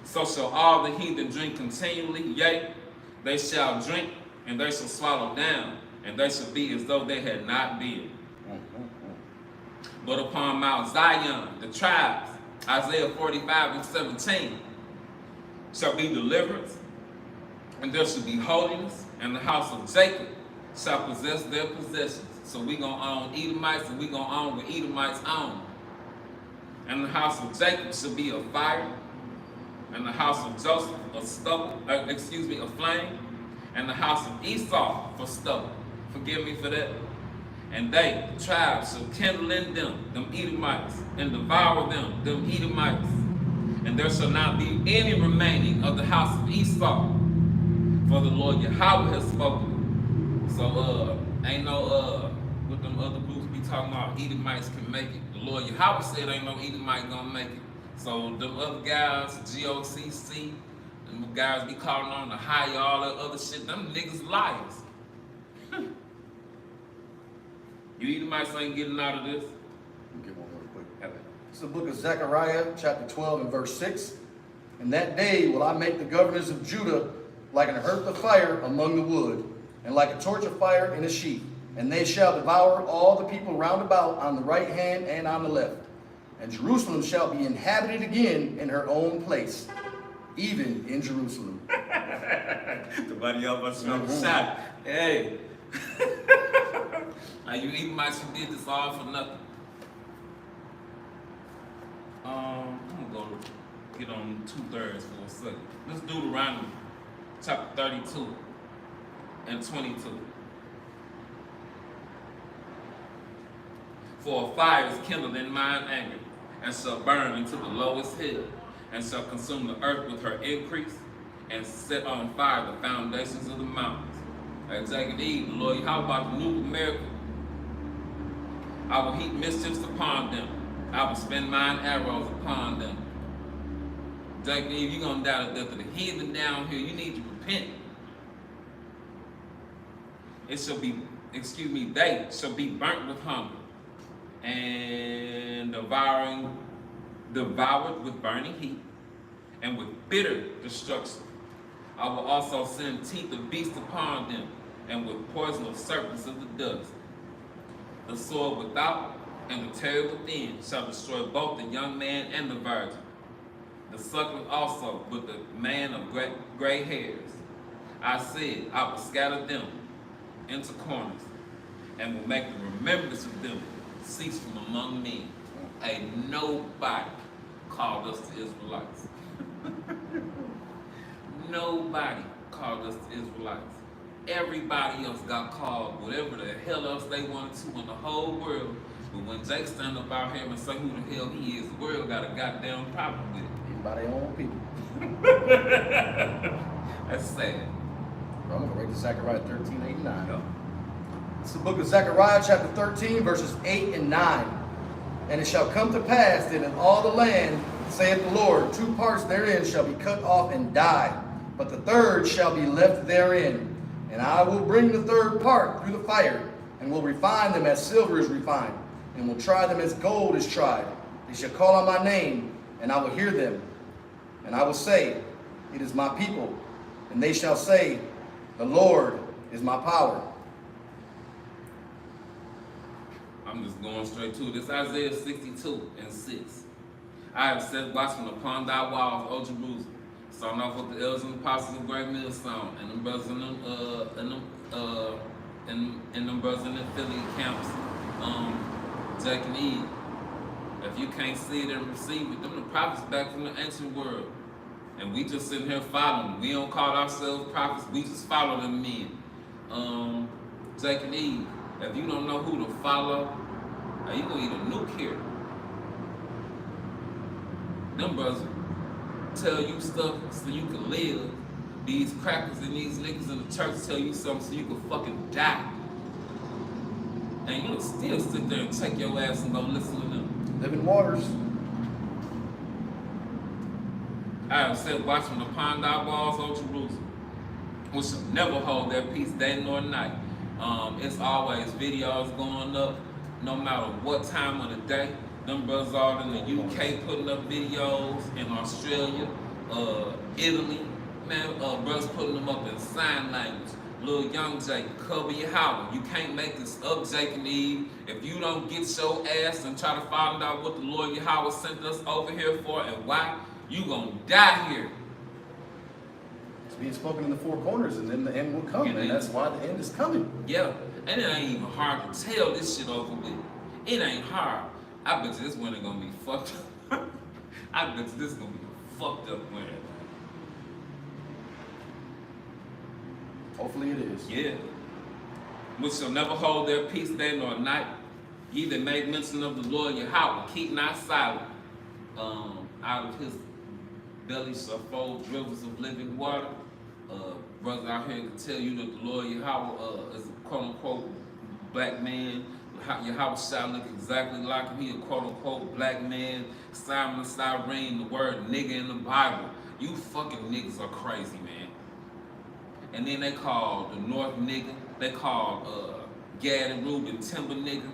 So shall all the heathen drink continually. Yea, they shall drink, and they shall swallow down, and they shall be as though they had not been. But upon Mount Zion, the tribes, Isaiah 45:17, shall be deliverance, and there shall be holiness, and the house of Jacob shall possess their possessions. So we gonna own Edomites, and we gonna own what Edomites own. And the house of Jacob shall be a fire, and the house of Joseph a stubble, a flame, and the house of Esau for stubble. Forgive me for that. And they, the tribes, shall kindle in them Edomites, and devour them Edomites. And there shall not be any remaining of the house of Esau, for the Lord YAHAWAH has spoken. So, ain't no, what them other groups be talking about, Edomites can make it. The Lord YAHAWAH said ain't no Edomite gonna make it. So, them other guys, GOCC, them guys be calling on the high, all that other shit, them niggas liars. You Edomites ain't getting out of this. Let me get one real quick. It's the book of Zechariah, chapter 12 and verse 6. And that day will I make the governors of Judah like an hearth of fire among the wood, and like a torch of fire in a sheaf. And they shall devour all the people round about on the right hand and on the left. And Jerusalem shall be inhabited again in her own place, even in Jerusalem. The buddy up us on the shot. Hey. Now you Edomites who did this all for nothing. I'm gonna go get on 2/3 for a second. Let's do Deuteronomy chapter 32 and 22. For a fire is kindled in mine anger, and shall burn into the lowest hill, and shall consume the earth with her increase, and set on fire the foundations of the mountains. Like Jacob Eve, the Lord, how about the new America? I will heap mischiefs upon them. I will spend mine arrows upon them. Jacob Eve, you're gonna die to death of the heathen down here. You need to repent. It shall be, they shall be burnt with hunger, and devoured with burning heat, and with bitter destruction. I will also send teeth of beasts upon them, and with poison of serpents of the dust. The sword without and the terror within shall destroy both the young man and the virgin, the suckling also with the man of gray hairs. I said, I will scatter them into corners, and will make the remembrance of them cease from among men. Ain't nobody called us the Israelites. Nobody called us the Israelites. Everybody else got called whatever the hell else they wanted to in the whole world. But when Jake stand up out here and say who the hell he is, the world got a goddamn problem with it. Anybody own people. That's sad. I'm going to read to Zechariah 13:8-9. Go. It's the book of Zechariah, chapter 13, verses 8 and 9. And it shall come to pass that in all the land, saith the Lord, 2 parts therein shall be cut off and die, but the third shall be left therein. And I will bring the third part through the fire, and will refine them as silver is refined, and will try them as gold is tried. They shall call on my name, and I will hear them. And I will say, it is my people. And they shall say, the Lord is my power. I'm just going straight to this. Isaiah 62 and 6. I have set watchmen upon thy walls, O Jerusalem. Starting off with the elders and apostles of Great Millstone, and them brothers in them brothers in the Philly camps, Jack and Eve. If you can't see it and receive it, them the prophets back from the ancient world. And we just sitting here following. We don't call ourselves prophets, we just follow them men. Jack and Eve, if you don't know who to follow, you gonna eat a nuke here. Them brothers tell you stuff so you can live. These crackers and these niggas in the church tell you something so you can fucking die. And you'll still sit there and take your ass and go listen to them. Living waters. I have sat watching the pond eyeballs on Jerusalem, which shall never hold their peace day nor night. It's always videos going up, no matter what time of the day. Them brothers all in the UK putting up videos, in Australia, Italy. Man, brothers putting them up in sign language. Little young Jake, cover YAHAWAH. You can't make this up, Jake and Eve. If you don't get your ass and try to find out what the Lord YAHAWAH sent us over here for and why, you gonna die here. It's being spoken in the four corners, and then the end will come, and that's why the end is coming. Yeah, and it ain't even hard to tell this shit over with. It ain't hard. I bet you this winter gonna be fucked up. I bet you this gonna be a fucked up winter. Hopefully it is. Yeah. Which shall never hold their peace day nor night. Ye that make mention of the Lord YAHAWAH, keep not silent. Out of his belly shall flow rivers of living water. Brother out here can tell you that the Lord YAHAWAH is a quote-unquote black man. YAHAWASHI look exactly like him. He a quote-unquote black man. Simon Cyrene, the word nigga in the Bible. You fucking niggas are crazy, man. And then they call the North nigga. They call Gad and Reuben Timber nigga.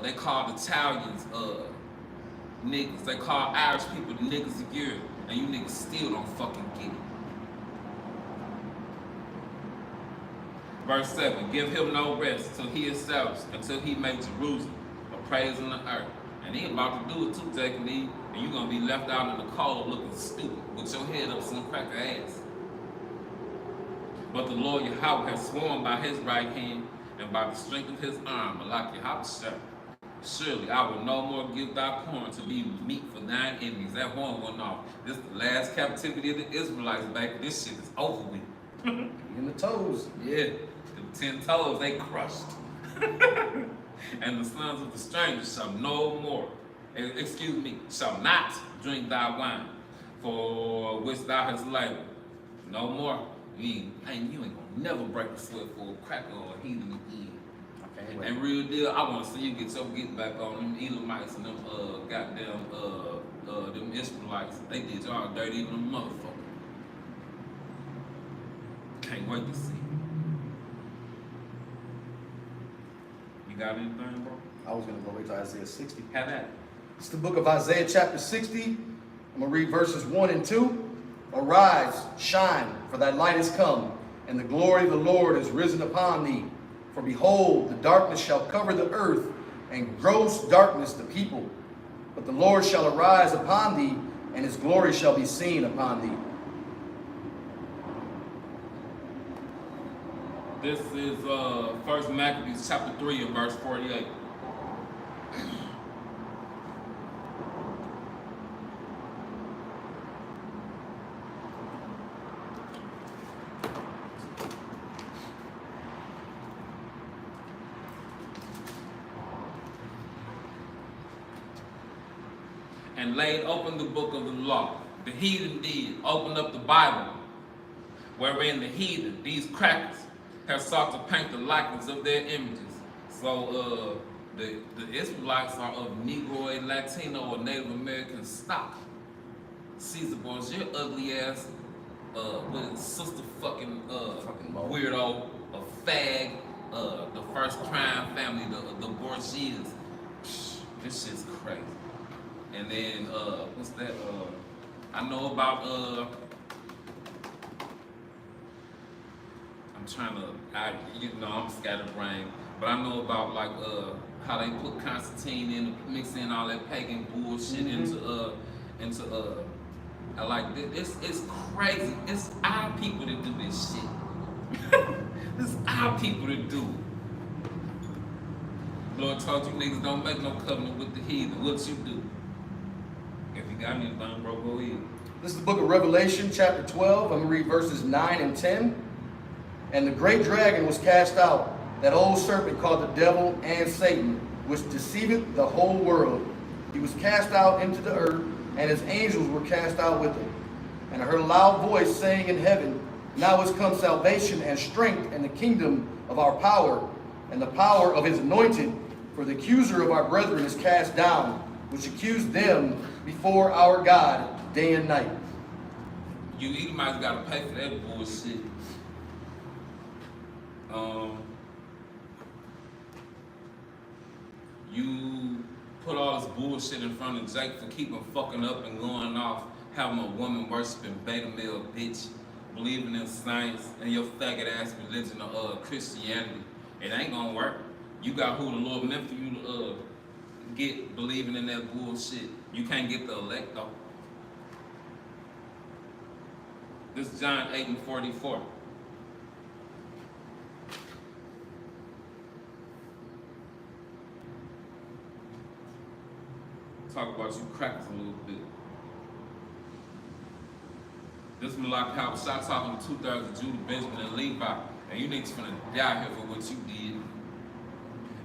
They call the Italians niggas. They call Irish people the niggas of Europe. And you niggas still don't fucking get it. Verse 7, give him no rest till he established, until he made Jerusalem a praise in the earth. And he about to do it too, Jake and Eve. And you gonna be left out in the cold looking stupid with your head up some cracker ass. But the Lord YAHAWAH has sworn by his right hand and by the strength of his arm, like YAHAWASHI. Surely I will no more give thy corn to be meat for thine enemies. That horn went off. This is the last captivity of the Israelites back. This shit is over with. In the toes. Yeah, the 10 toes they crushed. And the sons of the stranger shall no more, shall not drink thy wine, for which thou hast labored. No more. You ain't gonna never break a sweat for a cracker or a heathen again. Okay, and real deal, I wanna see you get your get back on them Elamites and them goddamn them Israelites. They did y'all dirty even a motherfucker. Can't wait to see. You got anything, bro? I was gonna go wait till Isaiah 60. Have that. It's the book of Isaiah chapter 60. I'm gonna read verses 1 and 2. Arise, shine, for thy light is come, and the glory of the Lord is risen upon thee. For behold, the darkness shall cover the earth, and gross darkness the people. But the Lord shall arise upon thee, and his glory shall be seen upon thee. This is 1 Maccabees chapter 3 and verse 48. And laid open the book of the law. The heathen did open up the Bible, wherein the heathen, these crackers, have sought to paint the likeness of their images. So the Israelites are of Negroid, Latino, or Native American stock. Caesar Boys, your ugly ass, with sister fucking weirdo, a fag, the first crime family, the Borgias. This shit's crazy. And then what's that? I know about I'm scatterbrained, but I know about like how they put Constantine in, mix in all that pagan bullshit into I like this. It's crazy. It's our people that do this shit. It's our people that do it. Lord told you niggas don't make no covenant with the heathen. What you do? If you got anything, bro, go ahead. This is the book of Revelation, chapter 12. I'm going to read verses 9 and 10. And the great dragon was cast out, that old serpent called the devil and Satan, which deceiveth the whole world. He was cast out into the earth, and his angels were cast out with him. And I heard a loud voice saying in heaven, Now is come salvation and strength and the kingdom of our power, and the power of his anointed. For the accuser of our brethren is cast down, which accused them before our God day and night. You Edomites gotta pay for that bullshit. You put all this bullshit in front of Jake for keeping fucking up and going off, having a woman worshiping beta male bitch, believing in science and your faggot ass religion of Christianity. It ain't gonna work. You got who the Lord meant for you to get believing in that bullshit. You can't get the elect though. This is John 8 and 44. Talk about you crackers a little bit. This is YAHAWASHI talking to 2/3 of Judah, Benjamin, and Levi. And you niggas finna die here for what you did.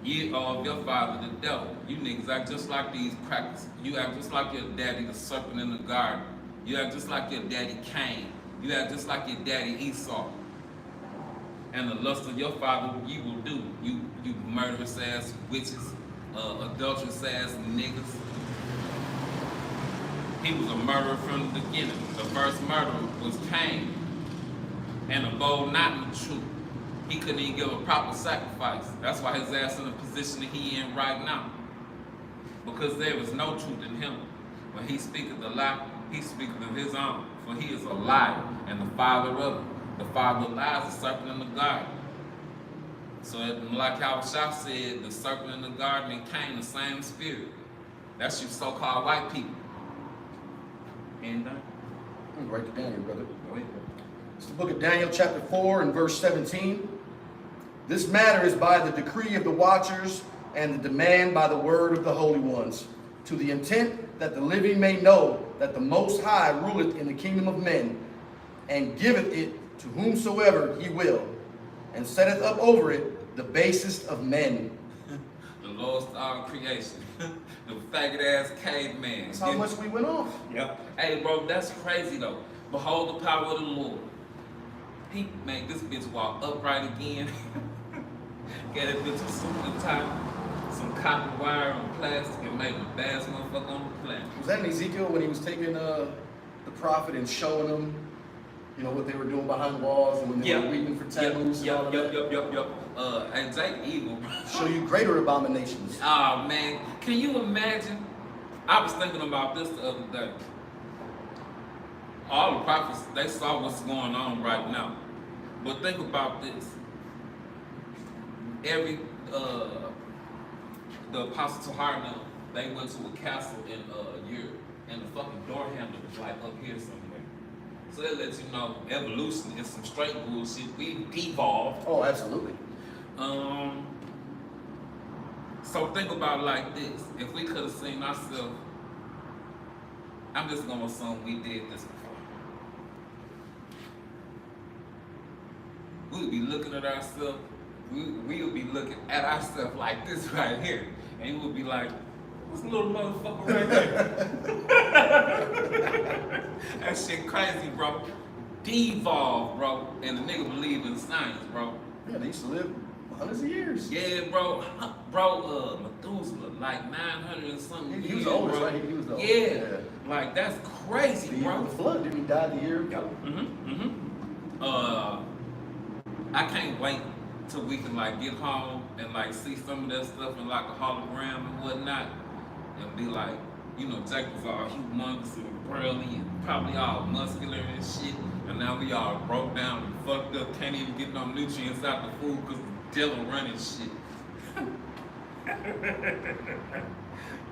You of your father, the devil. You niggas act just like these crackers. You act just like your daddy, the serpent in the garden. You act just like your daddy Cain. You act just like your daddy Esau. And the lust of your father you will do. You murderous ass witches, adulterous ass niggas. He was a murderer from the beginning. The first murderer was Cain. And abode not in the truth. He couldn't even give a proper sacrifice. That's why his ass in the position that he in right now. Because there is no truth in him. When he speaketh a lie, he speaketh of his own. For he is a liar and the father of it. The father of lies, the serpent in the garden. So like YAHAWASHI said, the serpent in the garden and Cain, the same spirit. That's you so-called white people. Anything? Write it down here, brother. Go ahead. It's the book of Daniel, chapter 4, and verse 17. This matter is by the decree of the watchers and the demand by the word of the holy ones, to the intent that the living may know that the Most High ruleth in the kingdom of men, and giveth it to whomsoever he will, and setteth up over it the basest of men. The lowest of all creation. The faggot ass caveman. That's how much we went off. Yep. Hey, bro, that's crazy though. Behold the power of the Lord. He made this bitch walk upright again. Got that bitch a super tight, some cotton wire and plastic, and made the baddest motherfucker on the planet. Was that in Ezekiel when he was taking the prophet and showing them, you know, what they were doing behind the walls and when they were weeping for taboos and all of that? And Jake evil, bro. Show you greater abominations. Oh man, can you imagine? I was thinking about this the other day. All the prophets, they saw what's going on right now. But think about this. The Apostle Tahar, they went to a castle in Europe, and the fucking door handle was like up here somewhere. So that lets you know evolution is some straight bullshit. We've devolved. Oh, absolutely. So think about it like this. If we could have seen ourselves, I'm just gonna assume we did this before. We would be looking at ourselves, we would be looking at ourselves like this right here. And we would be like, what's the little motherfucker right there? That shit crazy, bro. Devolved, bro. And the nigga believe in science, bro. Yeah, they used to live hundreds of years. Yeah, bro. Methuselah, like 900 and something He was years, the oldest, bro. right? He was the Yeah. oldest. Yeah. Like, that's crazy, The year bro. of the flood, didn't he die the year? I can't wait till we can like get home and like see some of that stuff in like a hologram and whatnot, and be like, you know, Jake was all humongous and burly and probably all muscular and shit, and now we all broke down and fucked up, can't even get no nutrients out the food because the devil running shit.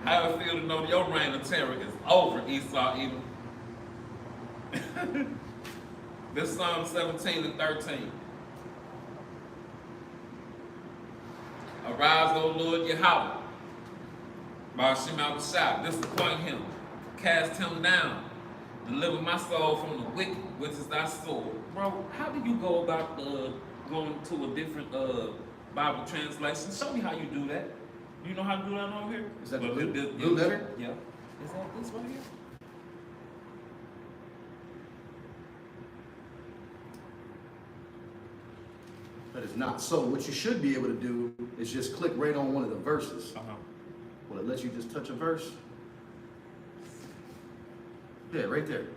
How it feel to know your reign of terror is over, Esau Edom? This Psalm 17 and 13. Arise, O Lord Yahawah. YAHAWASHI, disappoint him. Cast him down. Deliver my soul from the wicked, which is thy sword. Bro, how do you go about going to a different Bible translation? Show me how you do that. You know how to do that over here? Is that the Well, blue letter? Yeah. Is that this right here? That is not. So what you should be able to do is just click right on one of the verses. Will it let you just touch a verse? Yeah, right there.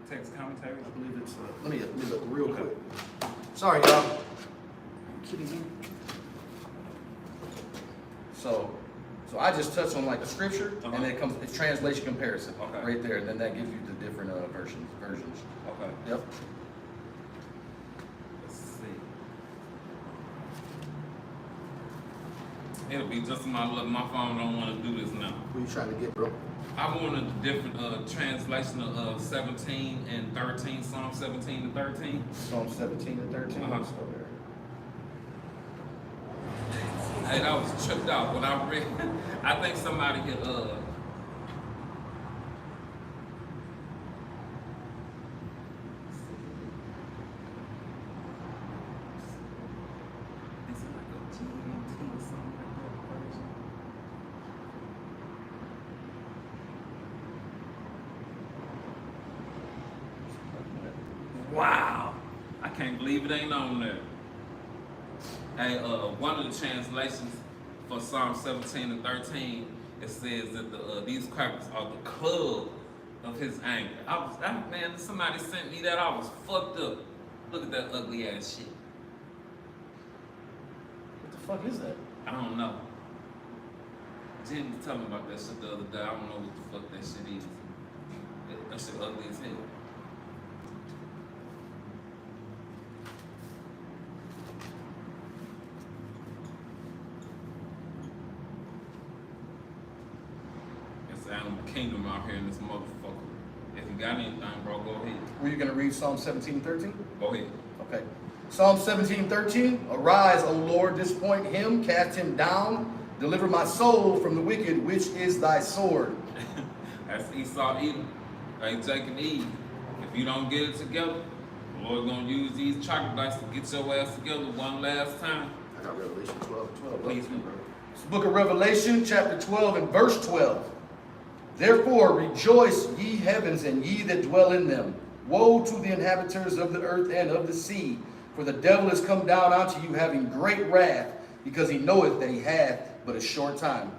Text commentary. I believe it's, let me look real quick. Sorry, y'all. Are you kidding me? So I just touch on like the scripture, and then it comes, it's translation comparison. Okay. Right there, and then that gives you the different versions. Okay. Yep. Let's see. It'll be just my luck. My phone don't want to do this now. What are you trying to get, bro? I wanted a different translation of 17 and 13, Psalm 17 and 13. Psalm 17 and 13. Let's go there. Hey, I was tripped out when I read. I think somebody had is it like a GMT or something like that version? Wow, I can't believe it ain't on there. Hey, one of the translations for Psalm 17 and 13, it says that these crackers are the club of his anger. Man, somebody sent me that. I was fucked up. Look at that ugly ass shit. What the fuck is that? I don't know. Jen was telling me about that shit the other day. I don't know what the fuck that shit is. That shit ugly as hell. Animal kingdom out here in this motherfucker. If you got anything, bro, go ahead. Were you going to read Psalm 17 and 13? Go ahead. Okay. Psalm 17 and 13. Arise, O Lord, disappoint him, cast him down, deliver my soul from the wicked, which is thy sword. That's Esau Edom. Hey, Jake and Eve. If you don't get it together, the Lord gonna use these troglodytes to get your ass together one last time. I got Revelation 12 and 12. Please, bro. It's the book of Revelation, chapter 12 and verse 12. Therefore rejoice, ye heavens, and ye that dwell in them. Woe to the inhabitants of the earth and of the sea, for the devil is come down unto you, having great wrath, because he knoweth that he hath but a short time.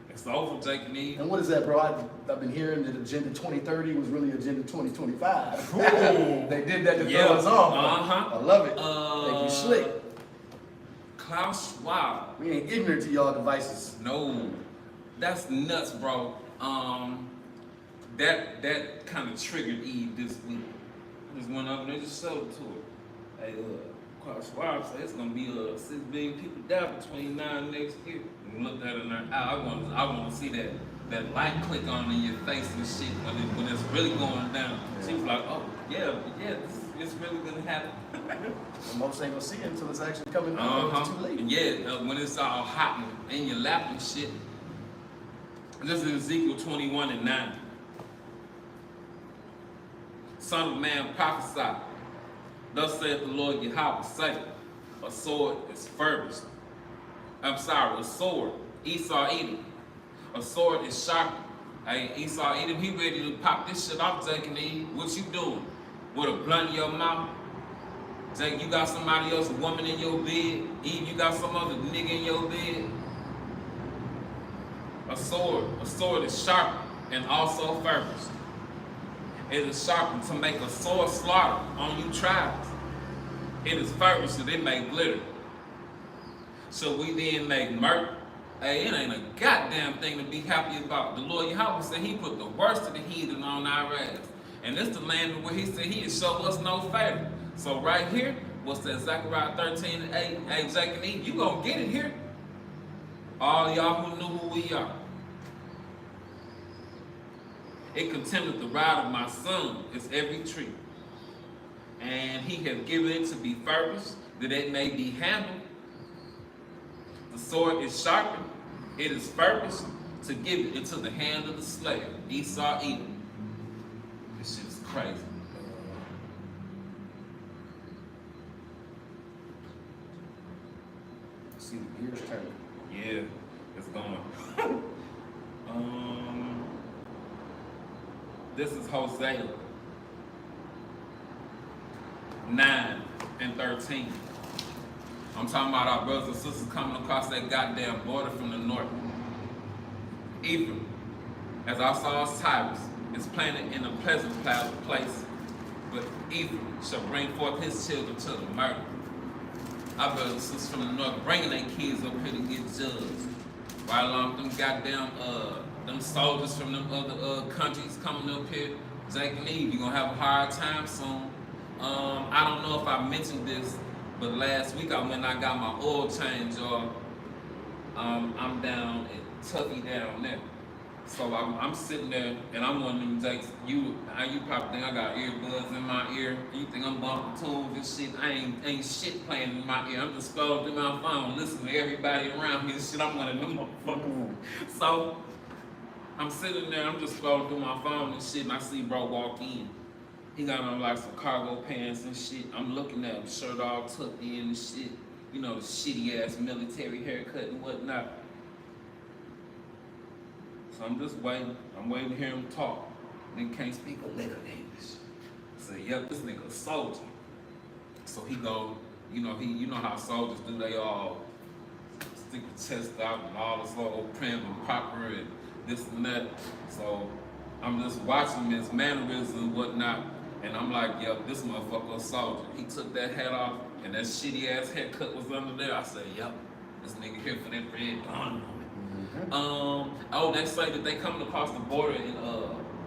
It's over, Jake and Eve. And what is that, bro? I've been hearing that Agenda 2030 was really Agenda 2025. They did that to throw us off. I love it. Thank you, Slick. Klaus Schwab. We ain't ignorant to y'all devices. No, that's nuts, bro. That kind of triggered Eve this week. I just went up and they just sold it to her. Hey, Klaus Schwab said it's gonna be 6 billion people die between now and next year. And we looked at it and I want to see that light click on in your face and shit when it's really going down. She was like, oh yeah, it's really gonna happen. Well, most ain't gonna see it until it's actually coming out. It's too late. And yeah, when it's all hot and in your lap and shit. This is Ezekiel 21 and 9. Son of man, prophesy. Thus saith the Lord Yahawah, say, a sword is furbished. A sword, Esau Edom. A sword is sharpened. Hey, Esau Edom, he ready to pop this shit off, Jake and Eve. What you doing? With a blunt in your mouth? Jake, you got somebody else, a woman in your bed. Eve, you got some other nigga in your bed. A sword is sharp and also furbished. It is sharpened to make a sore slaughter on you tribes. It is furbished so they make glitter. So we then make murder. Hey, it ain't a goddamn thing to be happy about. The Lord Yahawah said he put the worst of the heathen on our ass. And this the land where he said he would show us no favor. So right here, what's that, Zechariah 13 and 8? Hey, Jake and Eve, you gonna get it here. All y'all who knew who we are. It contendeth the rod of my son is every tree. and he has given it to be furbished, that it may be handled. The sword is sharpened, it is furbished, to give it into the hand of the slave. Esau Edom. This shit is crazy. See the gears turning. Yeah, it's going. This is Hosea 9 and 13. I'm talking about our brothers and sisters coming across that goddamn border from the north. Ephraim, as I saw Tyrus, is planted in a pleasant place, but Ephraim shall bring forth his children to the murder. Our brothers and sisters from the north bringing their kids up here to get judged. Right along with them goddamn them soldiers from them other countries coming up here. Jake and Eve, you're gonna have a hard time soon. I don't know if I mentioned this, but last week I went and I got my oil change, y'all. I'm down at Tuffy down there. So I'm sitting there and I'm one of them Jakes, you probably think I got earbuds in my ear. You think I'm bumping tunes and shit. I ain't shit playing in my ear. I'm just scrolling through my phone, listening to everybody around me and shit. I'm one of them motherfuckers. So I'm sitting there, I'm just scrolling through my phone and shit, and I see bro walk in. He got on like some cargo pants and shit. I'm looking at him, shirt all tucked in and shit. You know, the shitty ass military haircut and whatnot. So I'm just waiting. I'm waiting to hear him talk. Nigga can't speak a lick of English. I say, yep, this nigga a soldier. So he go, you know how soldiers do, they all stick the chest out and all this little prim and proper and this and that. So I'm just watching his mannerisms and whatnot, and I'm like, yep, this motherfucker a soldier. He took that hat off, and that shitty ass haircut was under there. I said, yep, this nigga here for that red dawn. Oh, they say that they coming across the border in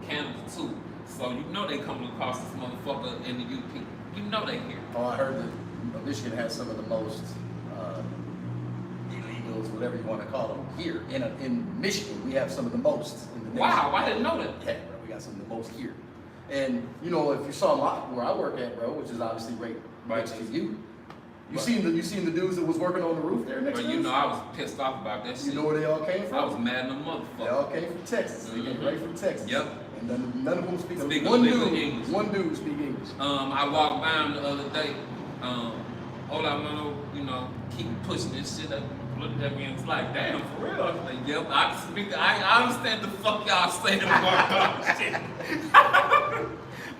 Canada too. So you know they coming across this motherfucker in the UP. You know they here. Oh, I heard that Michigan has some of the most illegals, whatever you want to call them, here. In Michigan, we have some of the most in the nation. Wow, I didn't know that. Yeah, bro, we got some of the most here. And you know, if you saw where I work at, bro, which is obviously right next to you. You seen the dudes that was working on the roof there next to us? You know, I was pissed off about that shit. You know where they all came from? I was mad at them motherfuckers. They all came from Texas. They came right from Texas. Yep. And none of them speak English. One dude speak English. I walked by him the other day. Hola, mano, you know, keep pushing this shit up. Looked at me and was like, damn, for real? I was like, yep, I can speak. I understand the fuck y'all saying about shit.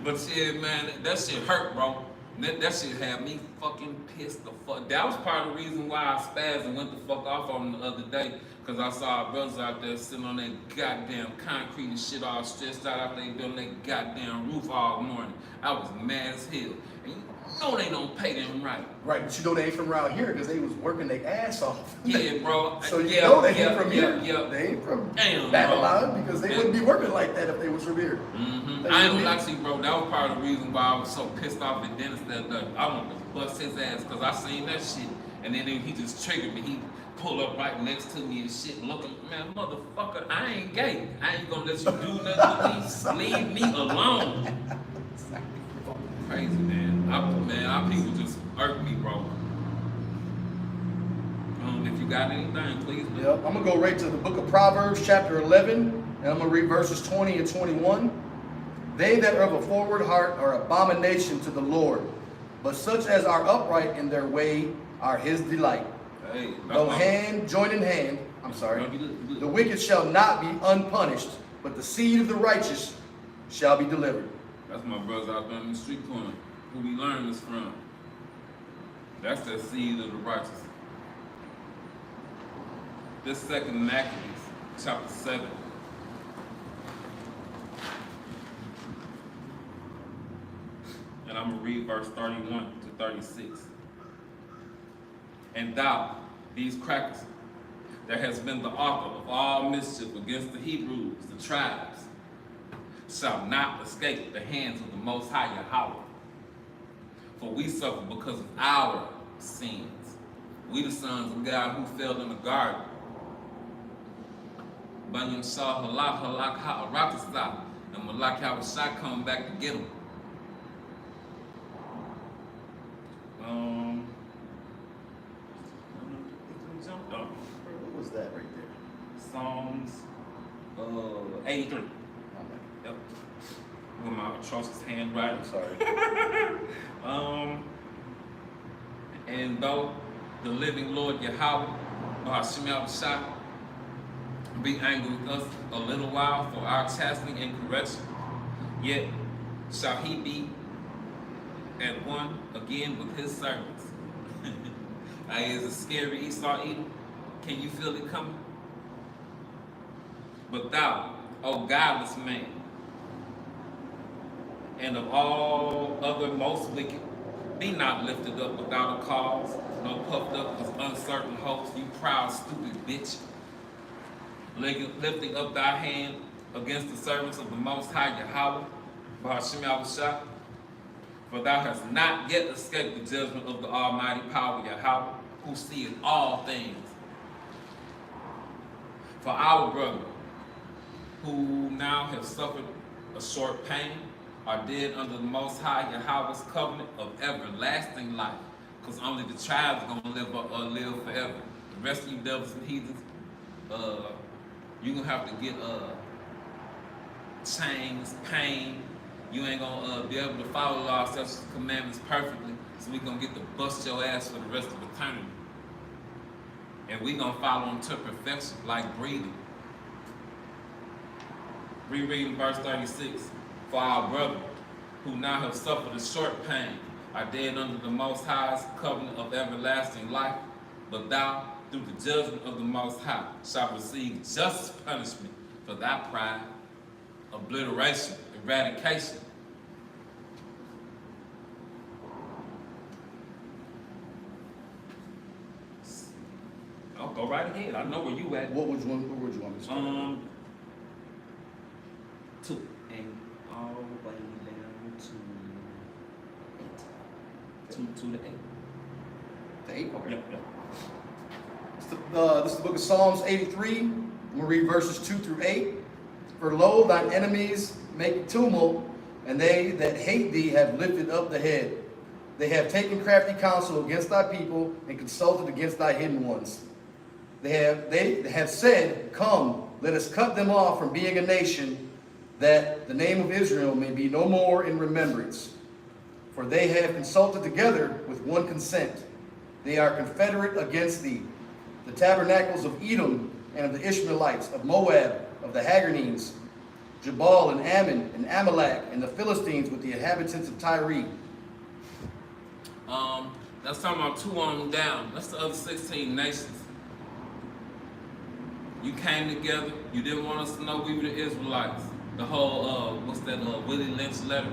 But shit, man, that shit hurt, bro. That shit had me fucking pissed the fuck. That was part of the reason why I spazzed and went the fuck off on him the other day. Cause I saw our brothers out there sitting on that goddamn concrete and shit all stressed out there building that goddamn roof all morning. I was mad as hell. And you know they don't pay them right. Right, but you know they ain't from around here because they was working their ass off. Yeah, bro. So you know they ain't from here. Yeah. They ain't from Damn, Babylon because they wouldn't be working like that if they was from here. Mm-hmm. I ain't gonna lie to you, bro. That was part of the reason why I was so pissed off at Dennis that day. I wanted to bust his ass because I seen that shit. And then he just triggered me. He pulled up right next to me and shit looking, man, motherfucker, I ain't gay. I ain't gonna let you do nothing to me. Leave me alone. Crazy, man. Our people just irk me, bro. If you got anything, please. Yep, I'm gonna go right to the book of Proverbs, chapter 11, and I'm gonna read verses 20 and 21. They that are of a forward heart are abomination to the Lord, but such as are upright in their way are his delight. Hey, Though hand join in hand, the wicked shall not be unpunished, but the seed of the righteous shall be delivered. That's my brothers out there in the street corner. Who we learn this from? That's the seed of the righteous. This second Maccabees, chapter 7. And I'm going to read verse 31 to 36. And thou, these crackers, that has been the author of all mischief against the Hebrews, the tribes, shall not escape the hands of the Most High YAHAWAH. For we suffer because of our sins. We the sons of God who fell in the garden. Bunyan saw halak ha'arakasah, and Malak YAHAWASHI come back to get him. Jumped up. What was that right there? Psalms 83. Oh, Yep. With my atrocious handwriting. I'm sorry. And though the living Lord YAHAWAH, YAHAWASHI, be angry with us a little while for our chastening and correction, yet shall he be at one again with his servants. Is a scary Esau Edom? Can you feel it coming? But thou, O godless man, and of all other most wicked, be not lifted up without a cause, nor puffed up with uncertain hopes, you proud, stupid bitch. Lifting up thy hand against the servants of the Most High YAHAWAH, YAHAWASHI, for thou hast not yet escaped the judgment of the Almighty power YAHAWAH, who seeth all things. For our brethren, who now have suffered a short pain, are dead under the Most High YAHAWAH's covenant of everlasting life. Because only the tribes are going to live forever. The rest of you devils and heathens, you're going to have to get chains, pain. You ain't going to be able to follow our statutes and commandments perfectly. So we're going to get to bust your ass for the rest of eternity. And we're going to follow them to perfection like breathing. Rereading verse 36. For our brother, who now have suffered a short pain, are dead under the Most High's covenant of everlasting life, but thou, through the judgment of the Most High, shalt receive just punishment for thy pride, obliteration, eradication. I'll go right ahead. I know where you at. What would you want me to start? 2 and all the way down to 8. 2 to 8. The 8? Okay. Yep. This is the book of Psalms 83. We'll read verses 2 through 8. For lo, thine enemies make tumult, and they that hate thee have lifted up the head. They have taken crafty counsel against thy people, and consulted against thy hidden ones. They have said, Come, let us cut them off from being a nation, that the name of Israel may be no more in remembrance. For they have consulted together with one consent. They are confederate against thee. The tabernacles of Edom and of the Ishmaelites, of Moab, of the Hagarines, Jabal and Ammon and Amalek, and the Philistines with the inhabitants of Tyre. That's talking about 2 on them down. That's the other 16 nations. You came together. You didn't want us to know we were the Israelites. The whole, Willie Lynch letter.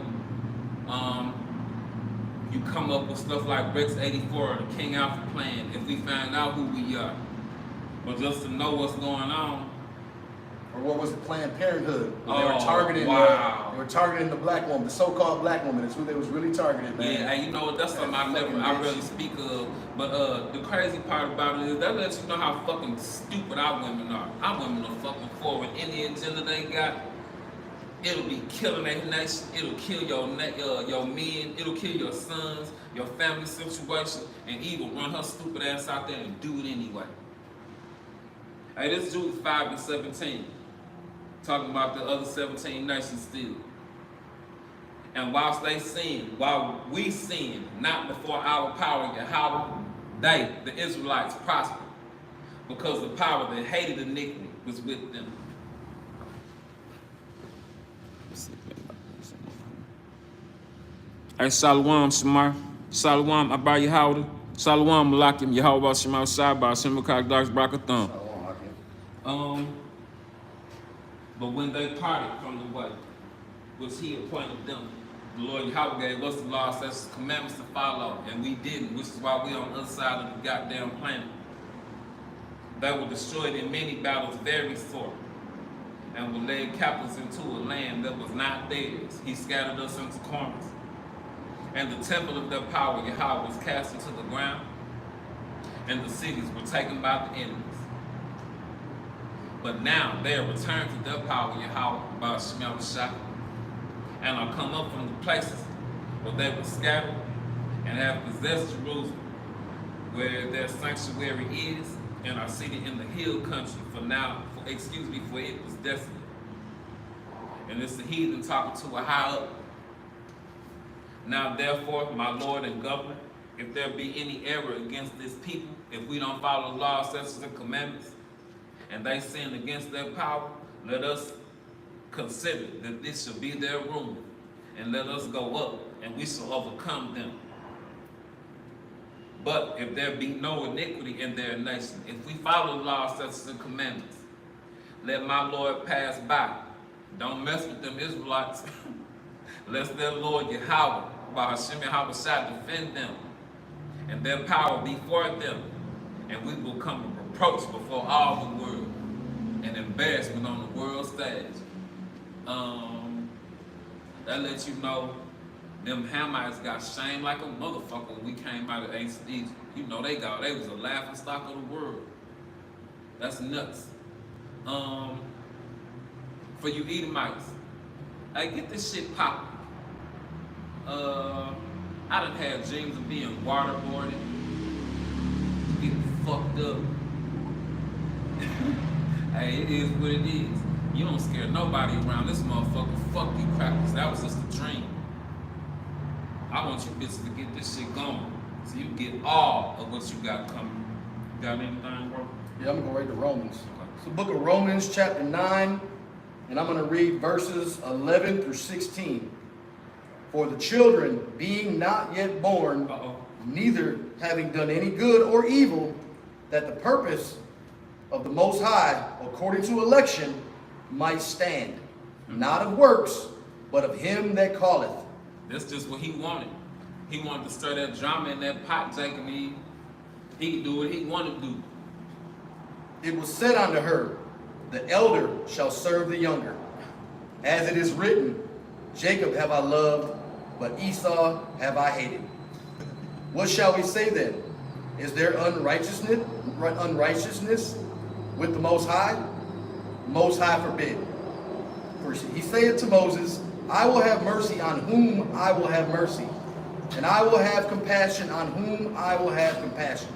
You come up with stuff like Rex 84, the King Alpha plan, if we find out who we are. But just to know what's going on. Or what was it, Planned Parenthood? They were targeting the black woman, the so-called black woman. Is who they was really targeting, man. Yeah, and you know, that's something I rarely speak of. But the crazy part about it is that lets you know how fucking stupid our women are. Our women are fucking forward. Any agenda they got, it'll be killing their nation. It'll kill your men. It'll kill your sons, your family situation, and evil run her stupid ass out there and do it anyway. Hey, this is Jude 5 and 17. Talking about the other 17 nations still. And whilst they sin, while we sin, not before our power YAHAWAH, they, the Israelites, prospered, because the power that hated iniquity was with them. Hey, Shalom, Shamar. Shalom, Abar Yahawah. Shalom, Malakim, Yahawah, Shemar, Shabbat, Shemar, Darks, Brakathon. But when they parted from the way, which he appointed them, the Lord Yahawah gave us the law, statutes, commandments to follow, and we didn't, which is why we on the other side of the goddamn planet. They were destroyed in many battles, very sore, and were led captives into a land that was not theirs. He scattered us into corners. And the temple of their power, YAHAWAH, was cast into the ground, and the cities were taken by the enemies. But now they are returned to their power, YAHAWAH, by YAHAWASHI, and are come up from the places where they were scattered, and have possessed Jerusalem, where their sanctuary is, and are seated in the hill country. For it was desolate. And it's the heathen talking to a high up. Now therefore, my Lord and Governor, if there be any error against this people, if we don't follow the law, statutes, and commandments, and they sin against their power, let us consider that this shall be their ruin, and let us go up, and we shall overcome them. But if there be no iniquity in their nation, if we follow the law, statutes, and commandments, let my Lord pass by. Don't mess with them Israelites. Lest their Lord YAHAWAH, YAHAWASHI, defend them, and their power be for them, and we will come a reproach before all the world, an embarrassment on the world stage. That lets you know them Hamites got shamed like a motherfucker when we came out of ancient Egypt. You know they was a laughing stock of the world. That's nuts. For you Edomites, hey, get this shit poppin'. I done had dreams of being waterboarded, getting fucked up. Hey, it is what it is. You don't scare nobody around this motherfucker. Fuck you crackers. That was just a dream. I want you bitches to get this shit going, so you get all of what you got coming. Got anything, bro? Yeah, I'm gonna go read the Romans. It's the book of Romans, chapter 9, and I'm gonna read verses 11 through 16. For the children being not yet born, neither having done any good or evil, that the purpose of the Most High, according to election, might stand, not of works, but of him that calleth. That's just what he wanted. He wanted to stir that drama in that pot, Jacob. He could do what he wanted to do. It was said unto her, the elder shall serve the younger. As it is written, Jacob have I loved, but Esau have I hated. What shall we say then? Is there unrighteousness with the Most High? Most High forbid. For he saith to Moses, I will have mercy on whom I will have mercy, and I will have compassion on whom I will have compassion.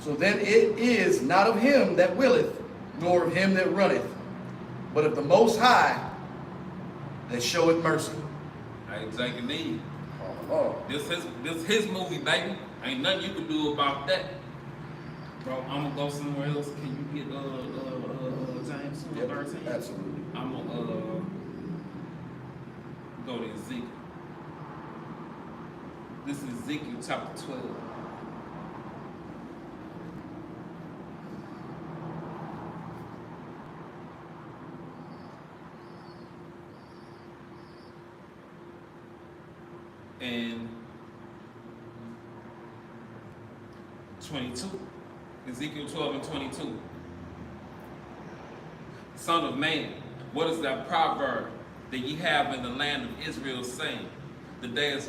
So then it is not of him that willeth, nor of him that runneth, but of the Most High that showeth mercy. Hey, Jacob need. Oh. This his movie, baby. Ain't nothing you can do about that. Bro, I'm gonna go somewhere else. Can you get James 2:13? Yep, absolutely. I'm gonna go to Ezekiel. This is Ezekiel chapter 12. And 22. Ezekiel 12 and 22. Son of man, what is that proverb that ye have in the land of Israel, saying, the days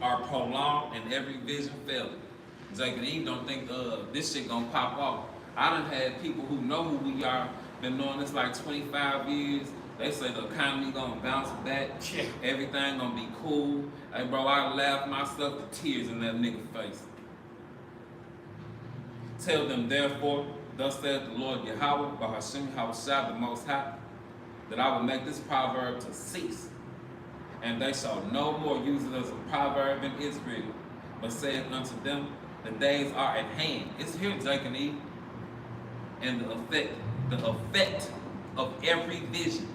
are prolonged and every vision faileth? Jacob and Eve don't think this shit gonna pop off. I done had people who know who we are, been knowing this like 25 years. They say the economy gonna bounce back. Yeah. Everything gonna be cool. Hey bro, I laughed myself to tears in that nigga face. Tell them therefore, thus saith the Lord YAHAWAH, YAHAWASHI, the Most High, that I will make this proverb to cease, and they shall no more use it as a proverb in Israel, but saith unto them, the days are at hand. It's here, Jacob and Eve. And the effect of every vision.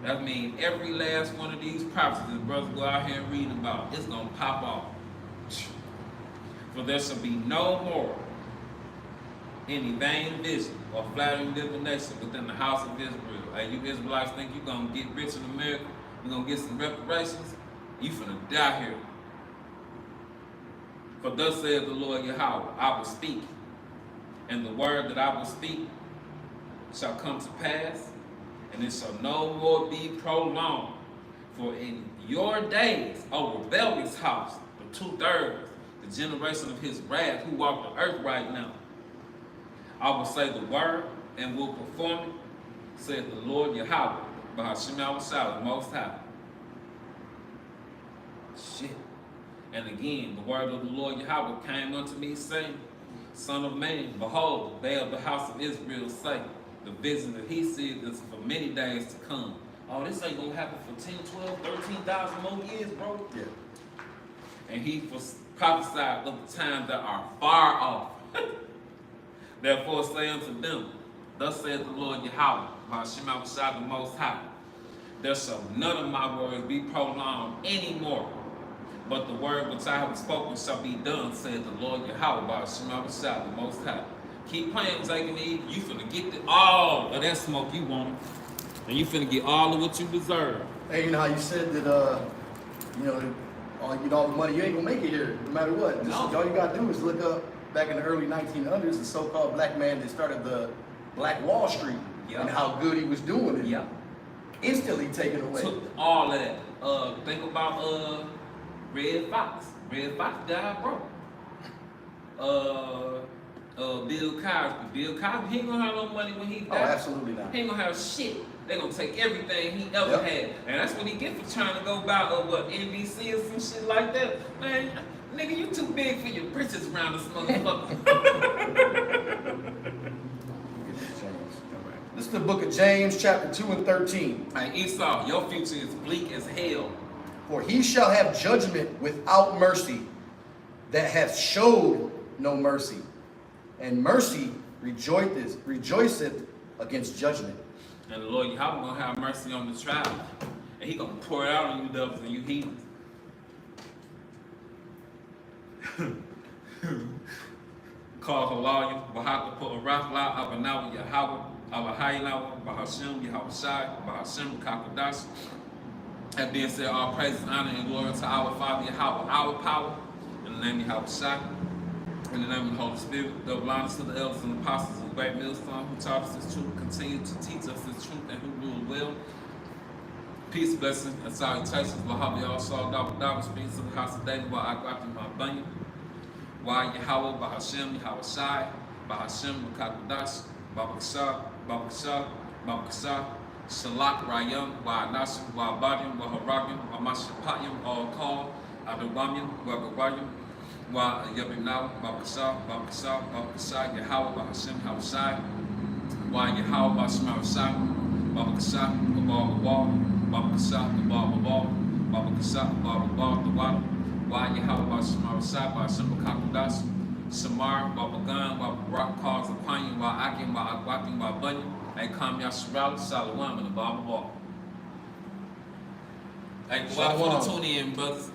That means every last one of these prophecies that brothers go out here and read about, it's gonna pop off. For there shall be no more any vain vision or flattering divination within the house of Israel. Hey, you Israelites think you're gonna get rich in America, you're gonna get some reparations, you finna die here. For thus saith the Lord YAHAWAH, I will speak, and the word that I will speak shall come to pass, and it shall no more be prolonged. For in your days, O rebellious house, the 2/3, the generation of his wrath, who walk the earth right now, I will say the word and will perform it, saith the Lord YAHAWAH, YAHAWASHI, the Most High. Shit. And again, the word of the Lord Yahweh came unto me, saying, Son of man, behold, they of the house of Israel say, the vision that he said is for many days to come. Oh, this ain't gonna happen for 10, 12, 13,000 more years, bro. Yeah. And he prophesied of the times that are far off. Therefore say unto them, Thus saith the Lord Yahweh, by Shema Shah the Most High, there shall none of my words be prolonged anymore, but the word which I have spoken shall be done, saith the Lord Yahweh, by Shema Shah the Most High. Keep playing, taking me. You finna get all of that smoke you want, and you finna get all of what you deserve. Hey, you know how you said that, you know, all you get all the money, you ain't gonna make it here, no matter what. No. All you gotta do is look up back in the early 1900s, the so-called black man that started the Black Wall Street, Yeah. and how good he was doing it. Yeah. Instantly taken away. Took all of that. Think about Red Fox. Red Fox died broke. Bill Cosby. Bill Cosby, he ain't gonna have no money when he Oh, died. absolutely not. He ain't gonna have shit. They gonna take everything he ever Yep. had. And that's what he get for trying to go by NBC or some shit like that. Man, nigga, you too big for your britches around this motherfucker. This is the book of James, chapter 2 and 13. Hey, Esau, your future is bleak as hell. For he shall have judgment without mercy, that hath showed no mercy. And mercy rejoiceth against judgment. And the Lord Yahweh gonna have mercy on the tribe. And he gonna pour it out on you devils and you heathens. Call Halayim, Bahaka put Rafla, Abanawa Yahweh, Abahayinawa, Bahashem, Yahawashai, Bahashem, Kakadash. That being said, all praise, honor, and glory to our Father Yahweh, our power, in the name of Yahawashi, in the name of the Holy Spirit, double honors to the elders and apostles of the great millstone who taught us this truth, continue to teach us this truth, and who rule well. Peace, blessings, and salutations. Wahabi also double speaks to the house of David, while I got in my bunny. Why Yahweh, Bahashem, Yahawashi, Bahashem, Makakadash, Babakashah, Babakashah, Babakashah, Shalak, Rayam, Wa'anashim, Wa'abadim, Wa'haragim, Wa'mashapayim, all call, Adawamim, Wa'gawayim, Wa'yabinaw, Babakashah, Babakashah, Babakashah, Yahweh, Bahashem, Yahawashi, Yahweh, Bahashem, Yahawashi, Babakashah, Babawah, Babakashah, Babawah, Babakashah, Babawah, the water. Yahweh, Bahashem, Yahawashi, Bahashem, Makakadash, Shamar, Babagan, Babarak, calls upon you, Akim, Agwakim, Babunyan, and Kam Yasharal, Shalom, and the Baba. Hey, go out for the tune in, brothers.